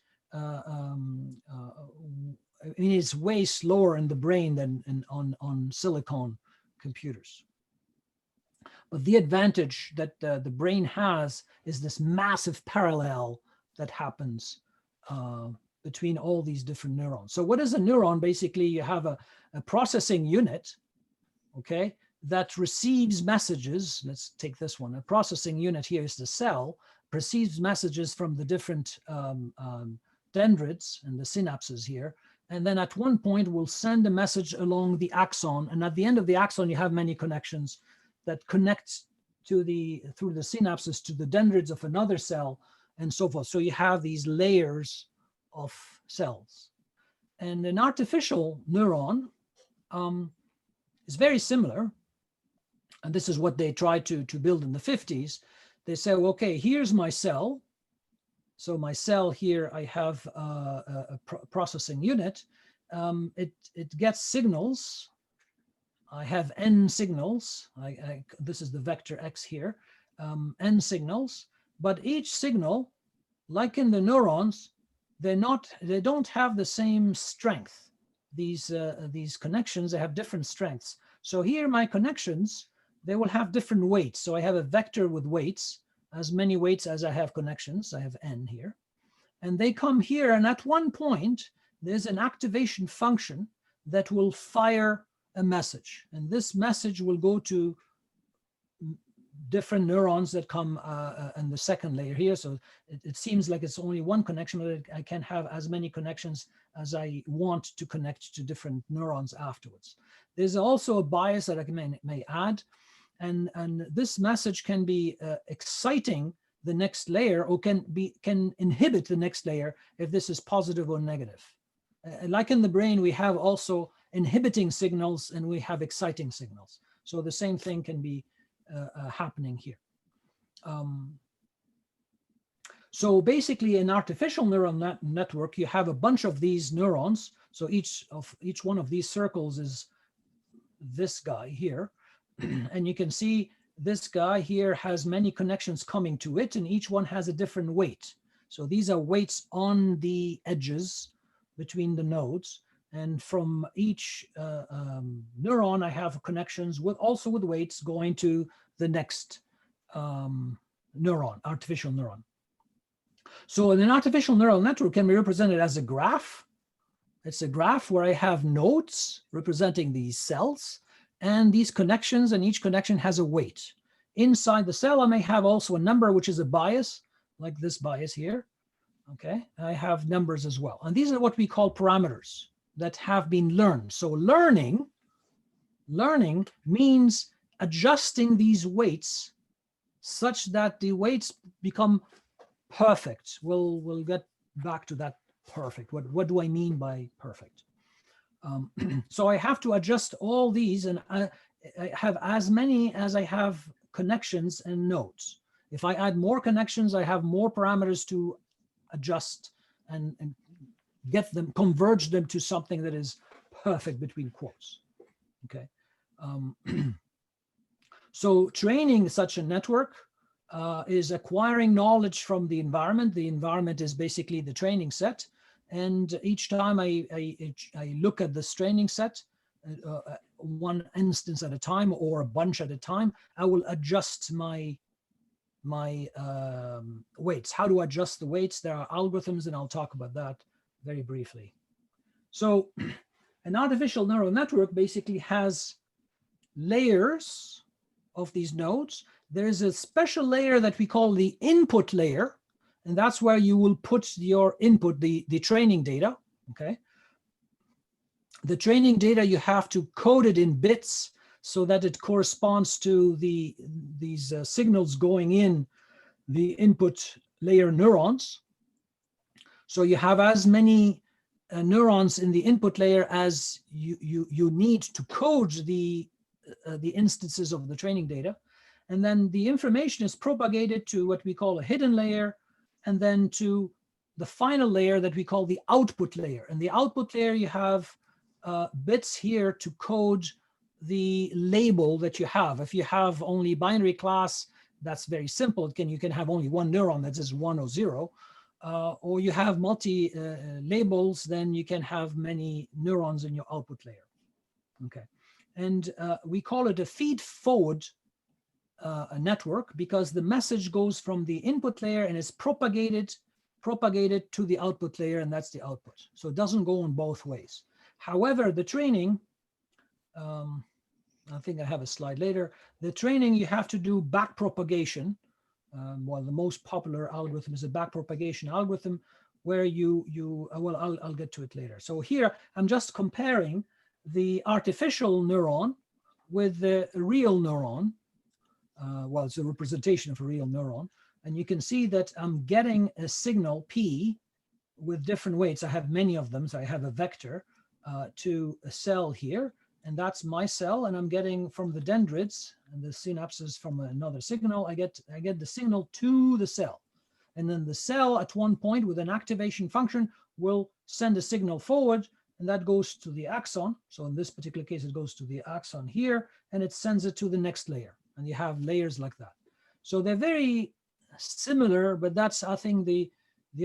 Speaker 2: it's way slower in the brain than on silicon computers. But the advantage that the brain has is this massive parallel that happens between all these different neurons. So what is a neuron? Basically, you have a processing unit, okay, that receives messages. Let's take this one. A processing unit here is the cell, receives messages from the different dendrites and the synapses here. And then at one point, we'll send a message along the axon. And at the end of the axon, you have many connections that connect through the synapses to the dendrites of another cell and so forth. So you have these layers of cells. And an artificial neuron is very similar. And this is what they tried to build in the 50s. They say, well, okay, here's my cell. So my cell here, I have a processing unit. It gets signals. I have n signals. This is the vector x here, n signals. But each signal, like in the neurons, they don't have the same strength. These connections, they have different strengths. So here my connections, they will have different weights. So I have a vector with weights, as many weights as I have connections. I have n here. And they come here, and at one point, there's an activation function that will fire a message. And this message will go to different neurons that come in the second layer here. So it seems like it's only one connection, but I can have as many connections as I want to connect to different neurons afterwards. There's also a bias that I may add, and this message can be exciting the next layer, or can inhibit the next layer if this is positive or negative. Like in the brain, we have also inhibiting signals and we have exciting signals. So the same thing can be happening here. So basically, an artificial neural network, you have a bunch of these neurons. So each one of these circles is this guy here. And you can see this guy here has many connections coming to it, and each one has a different weight. So these are weights on the edges between the nodes. And from each neuron, I have connections also with weights going to the next neuron, artificial neuron. So an artificial neural network can be represented as a graph. It's a graph where I have nodes representing these cells and these connections, and each connection has a weight. Inside the cell, I may have also a number, which is a bias, like this bias here. Okay, I have numbers as well. And these are what we call parameters that have been learned. So learning means adjusting these weights such that the weights become perfect. We'll get back to that perfect. What do I mean by perfect? So I have to adjust all these, and I have as many as I have connections and nodes. If I add more connections, I have more parameters to adjust and get them, converge them to something that is perfect between quotes. Okay. So training such a network is acquiring knowledge from the environment. The environment is basically the training set. And each time I look at this training set, one instance at a time or a bunch at a time, I will adjust my weights. How to adjust the weights? There are algorithms, and I'll talk about that very briefly. So an artificial neural network basically has layers of these nodes. There is a special layer that we call the input layer, and that's where you will put your input, the training data, okay? The training data, you have to code it in bits so that it corresponds to these signals going in the input layer neurons. So you have as many neurons in the input layer as you need to code the instances of the training data. And then the information is propagated to what we call a hidden layer, and then to the final layer that we call the output layer. And the output layer, you have bits here to code the label that you have. If you have only binary class, that's very simple. You can have only one neuron that is 1 or 0. Or you have multi labels, then you can have many neurons in your output layer. Okay, and we call it a feed-forward network because the message goes from the input layer and is propagated to the output layer, and that's the output. So it doesn't go in both ways. However, the training, I think I have a slide later. The training, you have to do back propagation. Well, the most popular algorithm is a backpropagation algorithm where well, I'll get to it later. So here, I'm just comparing the artificial neuron with the real neuron. Well, it's a representation of a real neuron. And you can see that I'm getting a signal P with different weights. I have many of them. So I have a vector to a cell here. And that's my cell, and I'm getting from the dendrites and the synapses from another signal. I get the signal to the cell, and then the cell at one point with an activation function will send a signal forward, and that goes to the axon. So in this particular case, it goes to the axon here, and it sends it to the next layer. And you have layers like that. So they're very similar, but that's, I think, the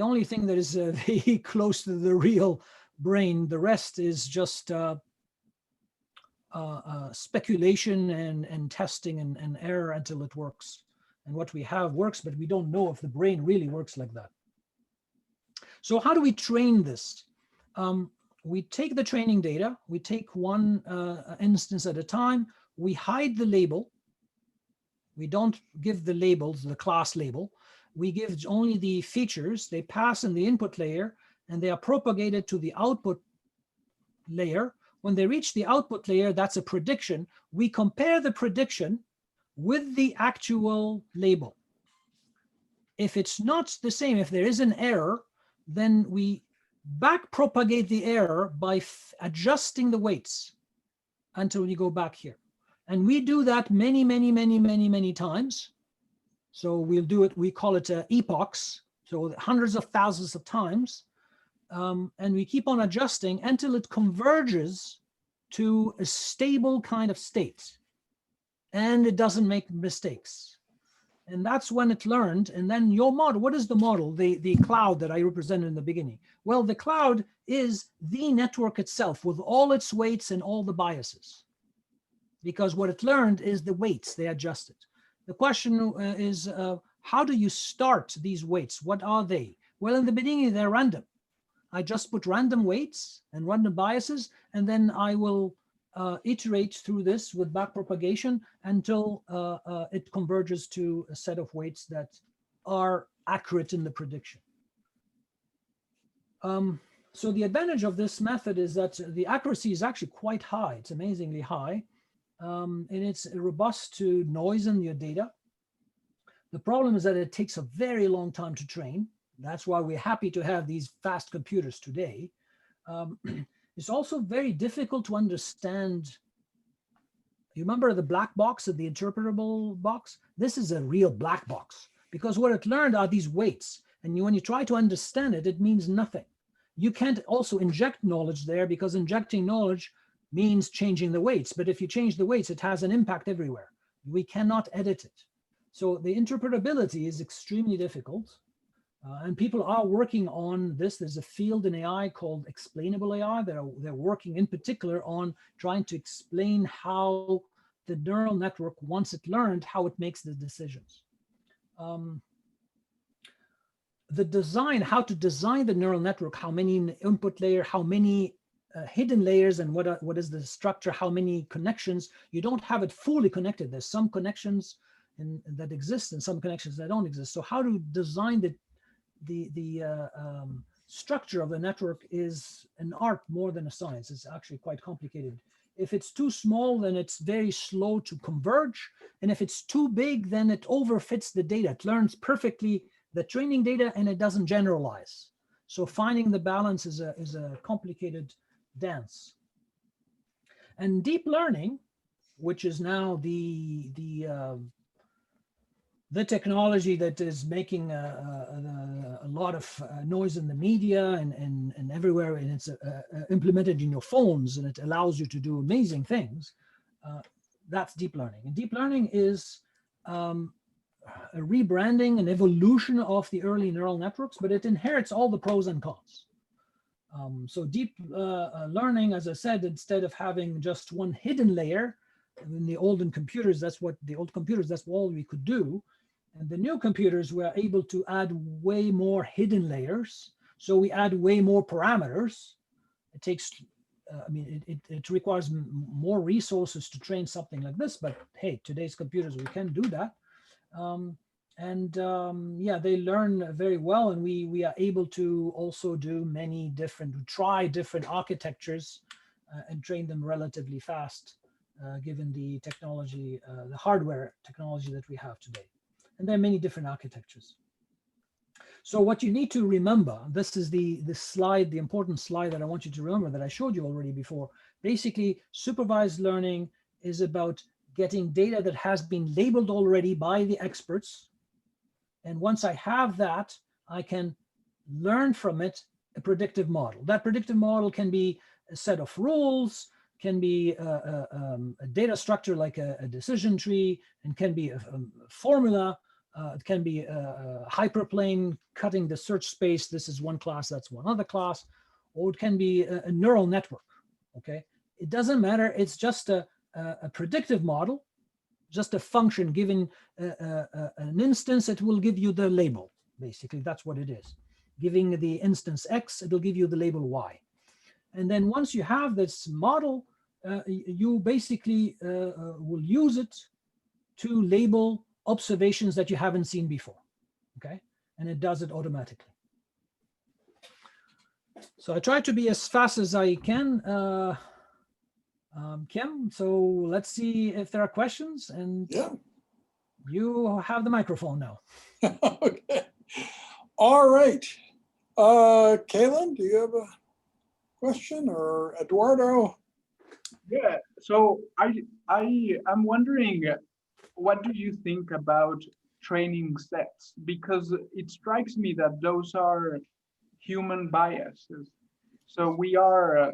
Speaker 2: only thing that is very close to the real brain. The rest is just speculation and testing and error until it works. And what we have works, but we don't know if the brain really works like that. So how do we train this? We take the training data, we take one instance at a time, we hide the label, We don't give the labels, the class label. We give only the features. They pass in the input layer, and they are propagated to the output layer. When they reach the output layer, that's a prediction. We compare the prediction with the actual label. If it's not the same, if there is an error, then we back propagate the error by adjusting the weights until we go back here. And we do that many times. So we'll do it, we call it epochs, so hundreds of thousands of times. And we keep on adjusting until it converges to a stable kind of state. And it doesn't make mistakes. And that's when it learned. And then your model, what is the model? The cloud that I represented in the beginning. Well, the cloud is the network itself with all its weights and all the biases. Because what it learned is the weights, they adjusted. The question is, how do you start these weights? What are they? Well, in the beginning, they're random. I just put random weights and random biases, and then I will iterate through this with backpropagation until it converges to a set of weights that are accurate in the prediction. So the advantage of this method is that the accuracy is actually quite high. It's amazingly high. And it's robust to noise in your data. The problem is that it takes a very long time to train. That's why we're happy to have these fast computers today. It's also very difficult to understand. You remember the black box of the interpretable box? This is a real black box because what it learned are these weights. And when you try to understand it, it means nothing. You can't also inject knowledge there because injecting knowledge means changing the weights. But if you change the weights, it has an impact everywhere. We cannot edit it. So the interpretability is extremely difficult. And people are working on this. There's a field in AI called explainable AI. They're working in particular on trying to explain how the neural network, once it learned, how it makes the decisions. The design, how to design the neural network, how many input layer, how many hidden layers, and what is the structure, how many connections. You don't have it fully connected. There's some connections that exist and some connections that don't exist. So how to design the structure of the network is an art more than a science. It's actually quite complicated. If it's too small, then it's very slow to converge. And if it's too big, then it overfits the data. It learns perfectly the training data and it doesn't generalize. So finding the balance is a complicated dance. And deep learning, which is now the technology that is making a lot of noise in the media and everywhere, and it's implemented in your phones, and it allows you to do amazing things. That's deep learning. And deep learning is a rebranding and evolution of the early neural networks, but it inherits all the pros and cons. So deep learning, as I said, instead of having just one hidden layer in the olden computers, that's all we could do. And the new computers were able to add way more hidden layers. So we add way more parameters. It takes, it requires more resources to train something like this. But hey, today's computers, we can do that. Yeah, they learn very well, and we are able to also do try different architectures and train them relatively fast, given the technology, the hardware technology that we have today. And there are many different architectures. So what you need to remember, this is the slide, the important slide that I want you to remember that I showed you already before. Basically, supervised learning is about getting data that has been labeled already by the experts. And once I have that, I can learn from it a predictive model. That predictive model can be a set of rules, can be a data structure like a decision tree, and can be a formula. It can be a hyperplane cutting the search space. This is one class, that's one other class. Or it can be a neural network, okay? It doesn't matter, it's just a predictive model, just a function given an instance, it will give you the label. Basically, that's what it is. Giving the instance X, it'll give you the label Y. And then once you have this model, you basically will use it to label observations that you haven't seen before, okay? And it does it automatically. So I try to be as fast as I can, Kim. So let's see if there are questions, and
Speaker 3: Yeah.
Speaker 2: you have the microphone now.
Speaker 3: Okay. All right. Kaylin, do you have a question, or Eduardo?
Speaker 4: Yeah, so I'm wondering, what do you think about training sets? Because it strikes me that those are human biases. So we are,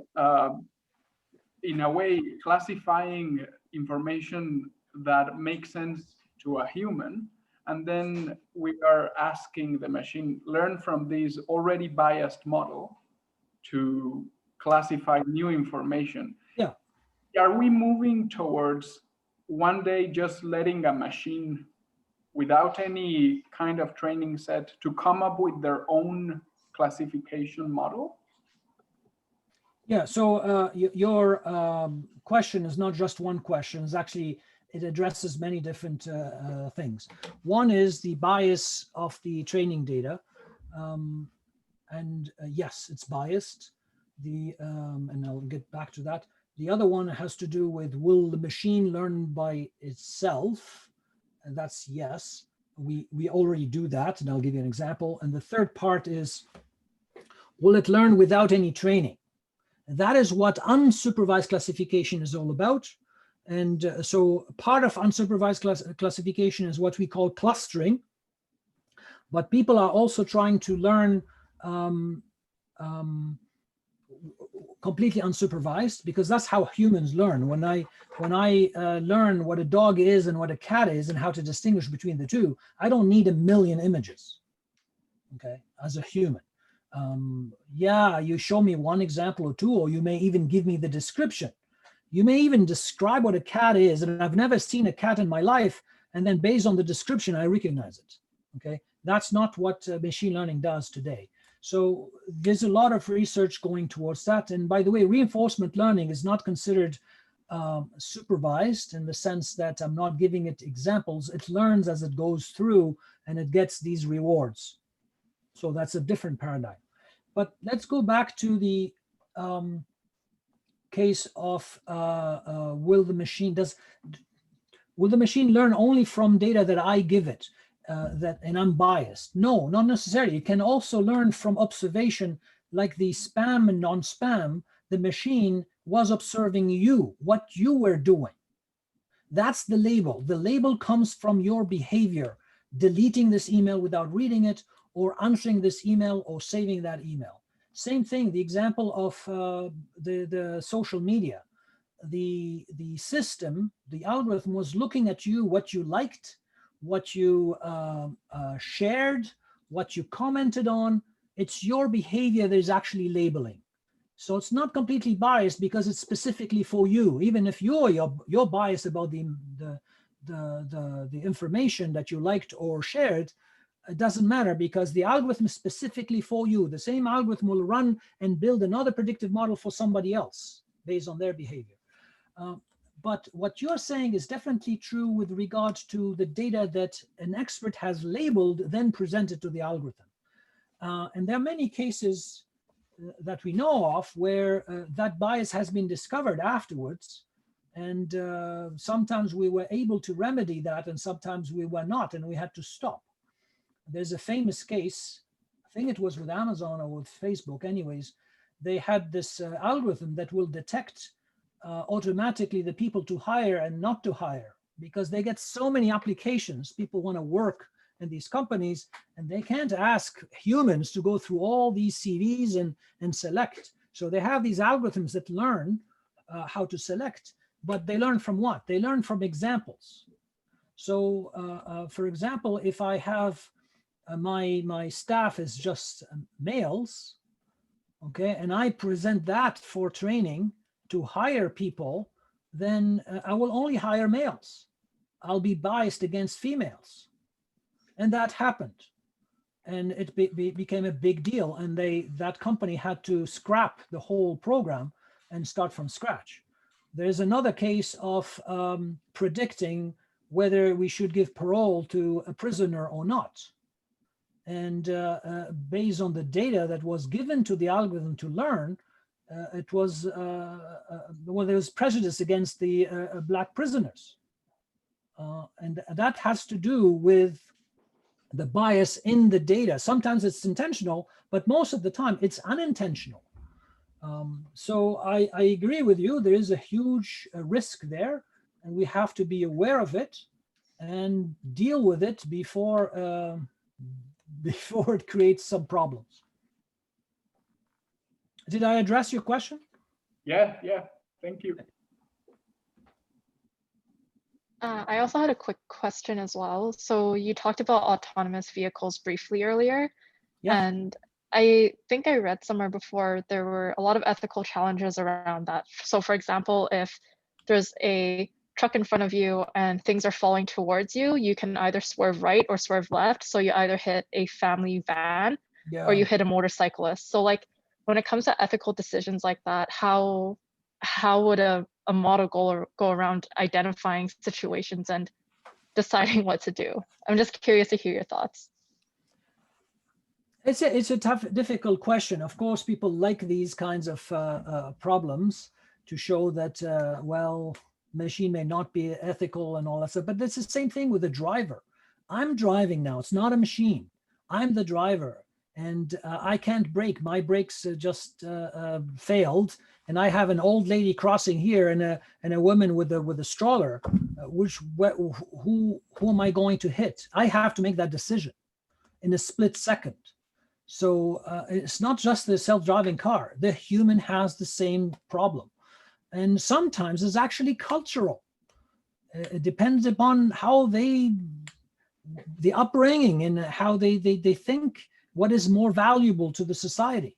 Speaker 4: in a way, classifying information that makes sense to a human, and then we are asking the machine learn from this already biased model to classify new information.
Speaker 2: Yeah.
Speaker 4: Are we moving towards one day just letting a machine without any kind of training set to come up with their own classification model?
Speaker 2: Yeah, so your question is not just one question. It's actually, it addresses many different things. One is the bias of the training data. Yes, it's biased. And I'll get back to that. The other one has to do with, will the machine learn by itself? And that's yes. We already do that, and I'll give you an example. And the third part is, will it learn without any training? That is what unsupervised classification is all about. And so part of unsupervised classification is what we call clustering. But people are also trying to learn completely unsupervised, because that's how humans learn. When I learn what a dog is and what a cat is and how to distinguish between the two, I don't need a million images, okay, as a human. Yeah, you show me one example or two, or you may even give me the description. You may even describe what a cat is, and I've never seen a cat in my life, and then based on the description, I recognize it, okay? That's not what machine learning does today. So there's a lot of research going towards that. And by the way, reinforcement learning is not considered supervised, in the sense that I'm not giving it examples. It learns as it goes through, and it gets these rewards. So that's a different paradigm. But let's go back to the case of will the machine learn only from data that I give it, and I'm biased? No, not necessarily. It can also learn from observation, like the spam and non-spam. The machine was observing you, what you were doing. That's the label. The label comes from your behavior, deleting this email without reading it, or answering this email, or saving that email. Same thing, the example of the social media. The system, the algorithm was looking at you, what you liked, what you shared, what you commented on. It's your behavior that is actually labeling. So it's not completely biased, because it's specifically for you. Even if you're biased about the information that you liked or shared, it doesn't matter, because the algorithm is specifically for you. The same algorithm will run and build another predictive model for somebody else based on their behavior. But what you're saying is definitely true with regard to the data that an expert has labeled, then presented to the algorithm. And there are many cases that we know of where that bias has been discovered afterwards. And sometimes we were able to remedy that, and sometimes we were not, and we had to stop. There's a famous case, I think it was with Amazon or with Facebook anyways. They had this algorithm that will detect automatically the people to hire and not to hire, because they get so many applications. People want to work in these companies, and they can't ask humans to go through all these CVs and select. So they have these algorithms that learn how to select, but they learn from what? They learn from examples. So for example, if I have my staff is just males, okay, and I present that for training to hire people, then I will only hire males. I'll be biased against females. And that happened. And it became a big deal. And that company had to scrap the whole program and start from scratch. There's another case of predicting whether we should give parole to a prisoner or not. And based on the data that was given to the algorithm to learn, it was, well, there was prejudice against the Black prisoners. And that has to do with the bias in the data. Sometimes it's intentional, but most of the time it's unintentional. So I agree with you. There is a huge risk there, and we have to be aware of it and deal with it before before it creates some problems. Did I address your question?
Speaker 4: Yeah, thank you.
Speaker 5: I also had a quick question as well. So you talked about autonomous vehicles briefly earlier, and I think I read somewhere before there were a lot of ethical challenges around that. So for example, if there's a truck in front of you and things are falling towards you, you can either swerve right or swerve left. So you either hit a family van or you hit a motorcyclist. So like when it comes to ethical decisions like that, how would a model go around identifying situations and deciding what to do? I'm just curious to hear your thoughts.
Speaker 2: It's a tough, difficult question. Of course, people like these kinds of problems to show that, well, machine may not be ethical and all that stuff, but it's the same thing with the driver. I'm driving now, it's not a machine. I'm the driver, and I can't brake. My brakes just failed, and I have an old lady crossing here and a woman with a stroller. Who am I going to hit? I have to make that decision in a split second. So it's not just the self-driving car. The human has the same problem. And sometimes it's actually cultural. It depends upon how the upbringing and how they think what is more valuable to the society.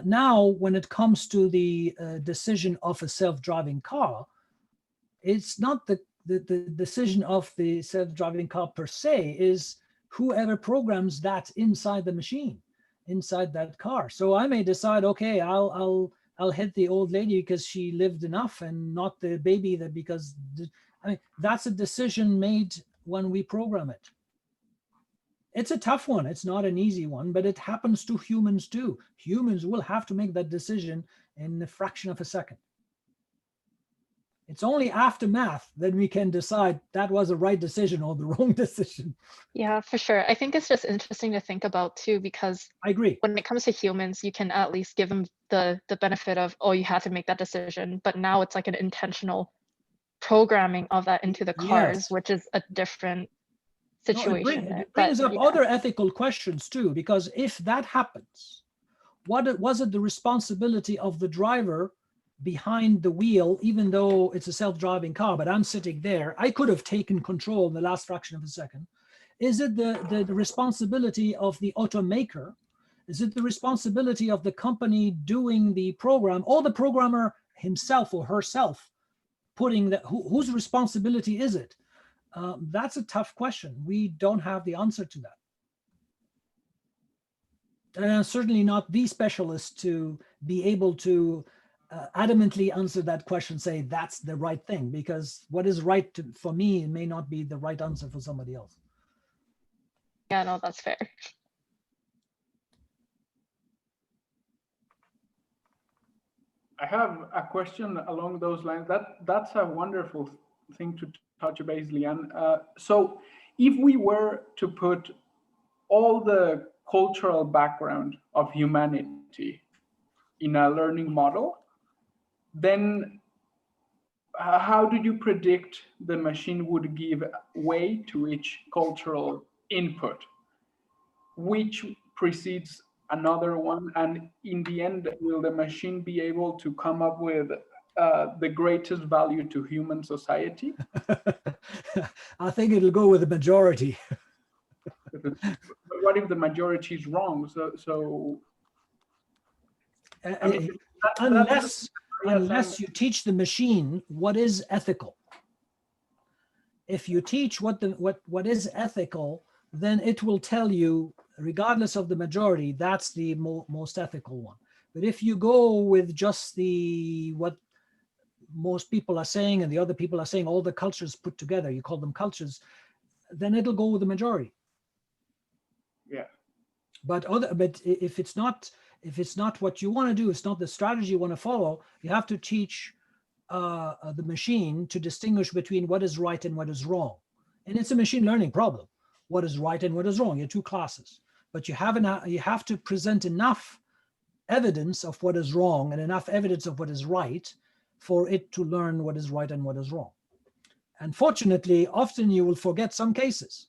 Speaker 2: Now, when it comes to the decision of a self-driving car, it's not the decision of the self-driving car per se, is whoever programs that inside the machine, inside that car. So I may decide, okay, I'll hit the old lady because she lived enough, and not the baby that because, I mean, that's a decision made when we program it. It's a tough one. It's not an easy one, but it happens to humans too. Humans will have to make that decision in a fraction of a second. It's only after math that we can decide that was a right decision or the wrong decision.
Speaker 5: Yeah, for sure. I think it's just interesting to think about too, because
Speaker 2: I agree.
Speaker 5: When it comes to humans, you can at least give them the benefit of, oh, you have to make that decision. But now it's like an intentional programming of that into the cars, which is a different situation.
Speaker 2: It brings up other ethical questions too, because if that happens, was it the responsibility of the driver behind the wheel, even though it's a self-driving car, but I'm sitting there, I could have taken control in the last fraction of a second. Is it the responsibility of the automaker? Is it the responsibility of the company doing the program, or the programmer himself or herself putting that, whose responsibility is it? That's a tough question. We don't have the answer to that. And I'm certainly not the specialist to be able to adamantly answer that question, say that's the right thing, because what is right for me may not be the right answer for somebody else.
Speaker 5: Yeah, no, that's fair.
Speaker 4: I have a question along those lines. That's a wonderful thing to touch base, Leanne. So if we were to put all the cultural background of humanity in a learning model, then how do you predict the machine would give way to each cultural input? Which precedes another one, and in the end, will the machine be able to come up with the greatest value to human society?
Speaker 2: I think it'll go with the majority.
Speaker 4: What if the majority is wrong? So I mean,
Speaker 2: unless you teach the machine what is ethical. If you teach what is ethical, then it will tell you, regardless of the majority, that's the most ethical one. But if you go with just most people are saying and the other people are saying, all the cultures put together, you call them cultures, then it'll go with the majority.
Speaker 4: Yeah.
Speaker 2: But if it's not what you want to do, it's not the strategy you want to follow, you have to teach the machine to distinguish between what is right and what is wrong. And it's a machine learning problem. What is right and what is wrong? You're two classes. But you have to present enough evidence of what is wrong and enough evidence of what is right for it to learn what is right and what is wrong. Unfortunately, often you will forget some cases.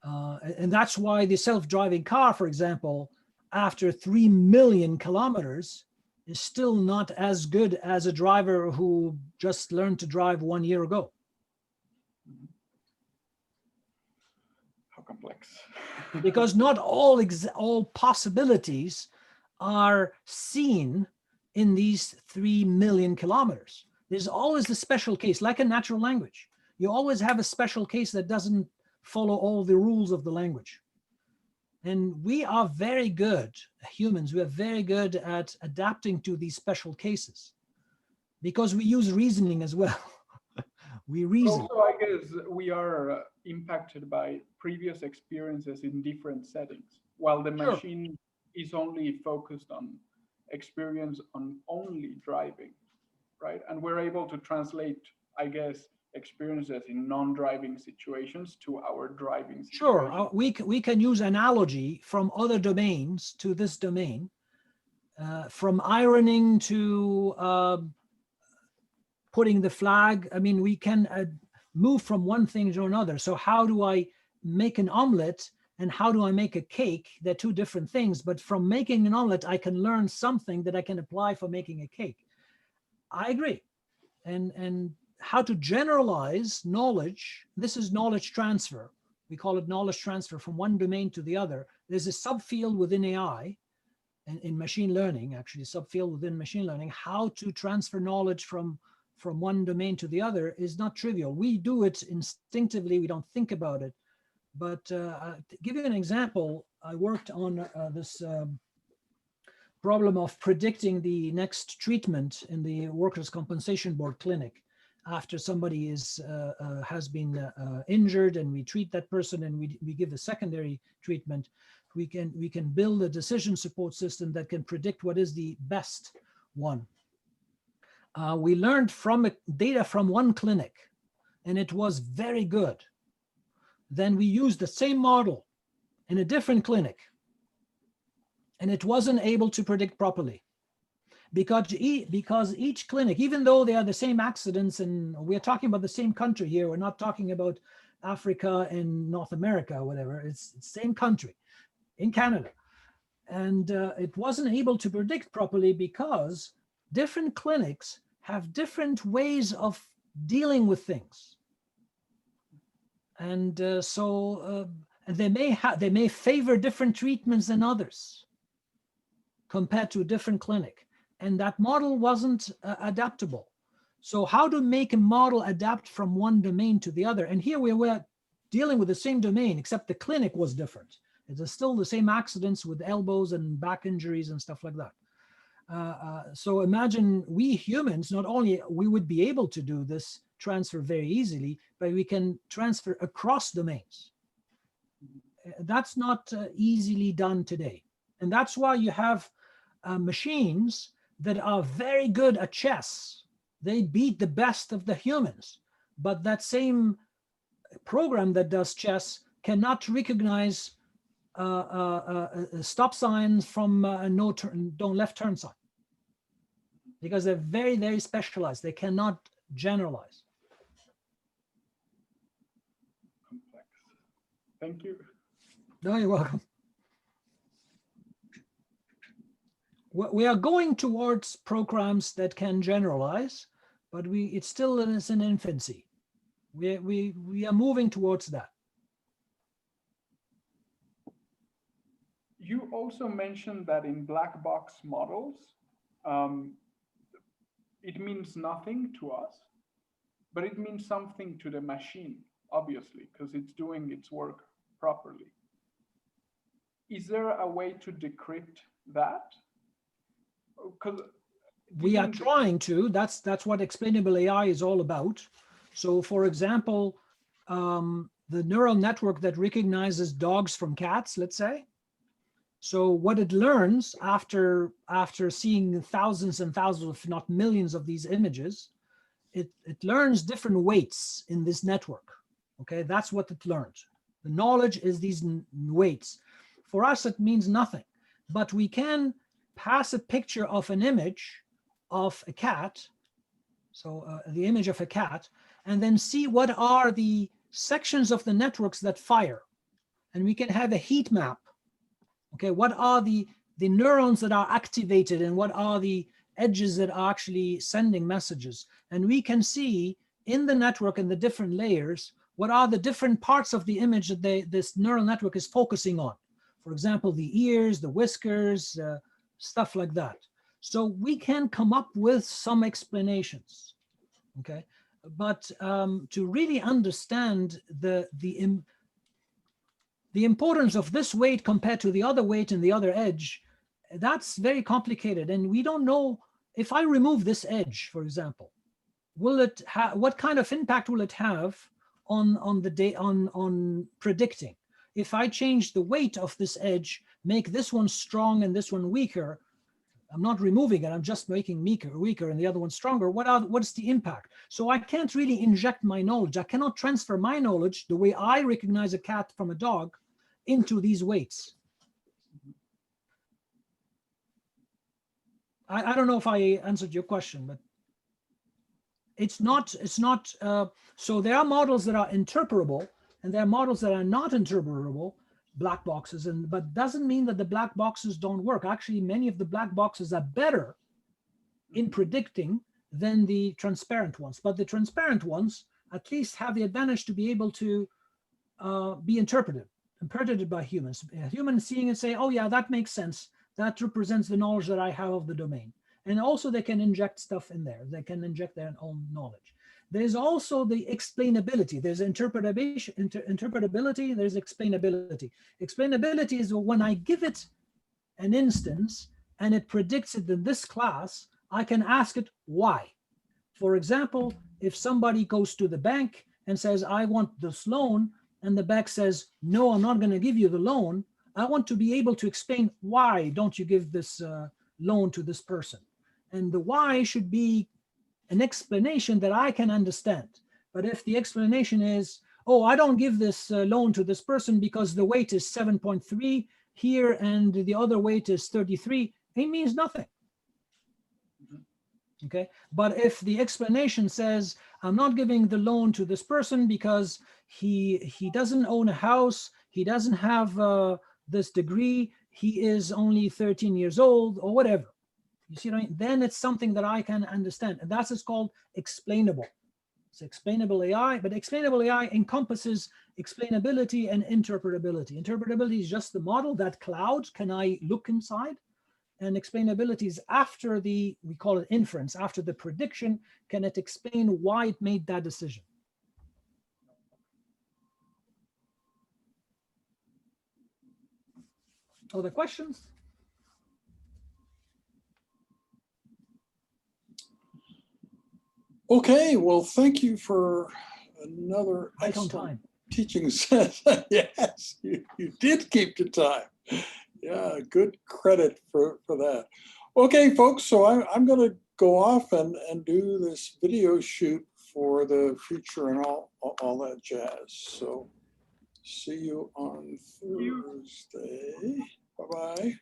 Speaker 2: And that's why the self-driving car, for example, after 3 million kilometers, is still not as good as a driver who just learned to drive 1 year ago.
Speaker 4: How complex.
Speaker 2: Because not all possibilities are seen in these 3 million kilometers. There's always a special case, like a natural language. You always have a special case that doesn't follow all the rules of the language. And we are very good, humans, we are very good at adapting to these special cases because we use reasoning as well. We reason.
Speaker 4: Also, I guess we are impacted by previous experiences in different settings, while the machine is only focused on experience on only driving, right? And we're able to translate, I guess, experiences in non-driving situations to our driving situation.
Speaker 2: Sure, we can use analogy from other domains to this domain, from ironing to putting the flag. I mean, we can move from one thing to another. So how do I make an omelet and how do I make a cake? They're two different things, but from making an omelet, I can learn something that I can apply for making a cake. I agree. And how to generalize knowledge. This is knowledge transfer. We call it knowledge transfer from one domain to the other. There's a subfield within AI and in machine learning, actually a subfield within machine learning. How to transfer knowledge from one domain to the other is not trivial. We do it instinctively. We don't think about it. But to give you an example, I worked on this problem of predicting the next treatment in the Workers' Compensation Board clinic after somebody has been injured, and we treat that person and we give a secondary treatment. We can build a decision support system that can predict what is the best one. We learned from data from one clinic, and it was very good. Then we used the same model in a different clinic, and it wasn't able to predict properly. Because each clinic, even though they are the same accidents, and we're talking about the same country here, we're not talking about Africa and North America or whatever, it's the same country in Canada. And it wasn't able to predict properly because different clinics have different ways of dealing with things. And they may favor different treatments than others compared to a different clinic. And that model wasn't adaptable. So how to make a model adapt from one domain to the other? And here we were dealing with the same domain, except the clinic was different. It was still the same accidents with elbows and back injuries and stuff like that. So imagine we humans, not only we would be able to do this transfer very easily, but we can transfer across domains. That's not easily done today. And that's why you have machines that are very good at chess. They beat the best of the humans, but that same program that does chess cannot recognize a stop sign from a don't left turn sign, because they're very, very specialized. They cannot generalize.
Speaker 4: Complex. Thank you.
Speaker 2: No, you're welcome. We are going towards programs that can generalize, but it's still in its infancy. We are moving towards that.
Speaker 4: You also mentioned that in black box models, it means nothing to us, but it means something to the machine, obviously, because it's doing its work properly. Is there a way to decrypt that? Because
Speaker 2: We are
Speaker 4: didn't-
Speaker 2: trying to. That's what explainable AI is all about. So, for example, the neural network that recognizes dogs from cats, let's say. So what it learns after seeing thousands and thousands, if not millions, of these images, it learns different weights in this network. Okay, that's what it learned. The knowledge is these weights. For us, it means nothing, but we can pass a picture of an image of a cat, so the image of a cat, and then see what are the sections of the networks that fire. And we can have a heat map. Okay, what are the neurons that are activated and what are the edges that are actually sending messages? And we can see in the network and the different layers, what are the different parts of the image that this neural network is focusing on. For example, the ears, the whiskers, stuff like that. So we can come up with some explanations, okay? But to really understand the importance of this weight compared to the other weight and the other edge, that's very complicated. And we don't know if I remove this edge, for example, will it what kind of impact will it have on predicting? If I change the weight of this edge, make this one strong and this one weaker, I'm not removing it, I'm just making weaker and the other one stronger. What's the impact? So I can't really inject my knowledge. I cannot transfer my knowledge, the way I recognize a cat from a dog, into these weights. I don't know if I answered your question, but it's not, so there are models that are interpretable and there are models that are not interpretable, black boxes, but doesn't mean that the black boxes don't work. Actually, many of the black boxes are better in predicting than the transparent ones, but the transparent ones at least have the advantage to be able to be interpreted by humans. A human seeing it say, oh yeah, that makes sense. That represents the knowledge that I have of the domain. And also they can inject stuff in there. They can inject their own knowledge. There's also the explainability. There's interpretability, there's explainability. Explainability is when I give it an instance and it predicts it in this class, I can ask it why. For example, if somebody goes to the bank and says, I want this loan, and the bank says, no, I'm not going to give you the loan, I want to be able to explain why don't you give this loan to this person. And the why should be an explanation that I can understand. But if the explanation is, oh, I don't give this loan to this person because the weight is 7.3 here and the other weight is 33, it means nothing. Okay, but if the explanation says, I'm not giving the loan to this person because he doesn't own a house, he doesn't have this degree, he is only 13 years old or whatever, you see what I mean? Then it's something that I can understand, and that's what's called explainable. It's explainable AI, but explainable AI encompasses explainability and interpretability. Interpretability is just the model, that cloud, can I look inside? And explainability is after we call it inference, after the prediction, can it explain why it made that decision? Other questions?
Speaker 3: Okay, well, thank you for another
Speaker 2: Right on
Speaker 3: excellent
Speaker 2: time.
Speaker 3: teaching session. Yes, you did keep to time. Yeah, good credit for that. Okay, folks, so I'm going to go off and do this video shoot for the future and all that jazz. So see you on Thursday. Bye-bye.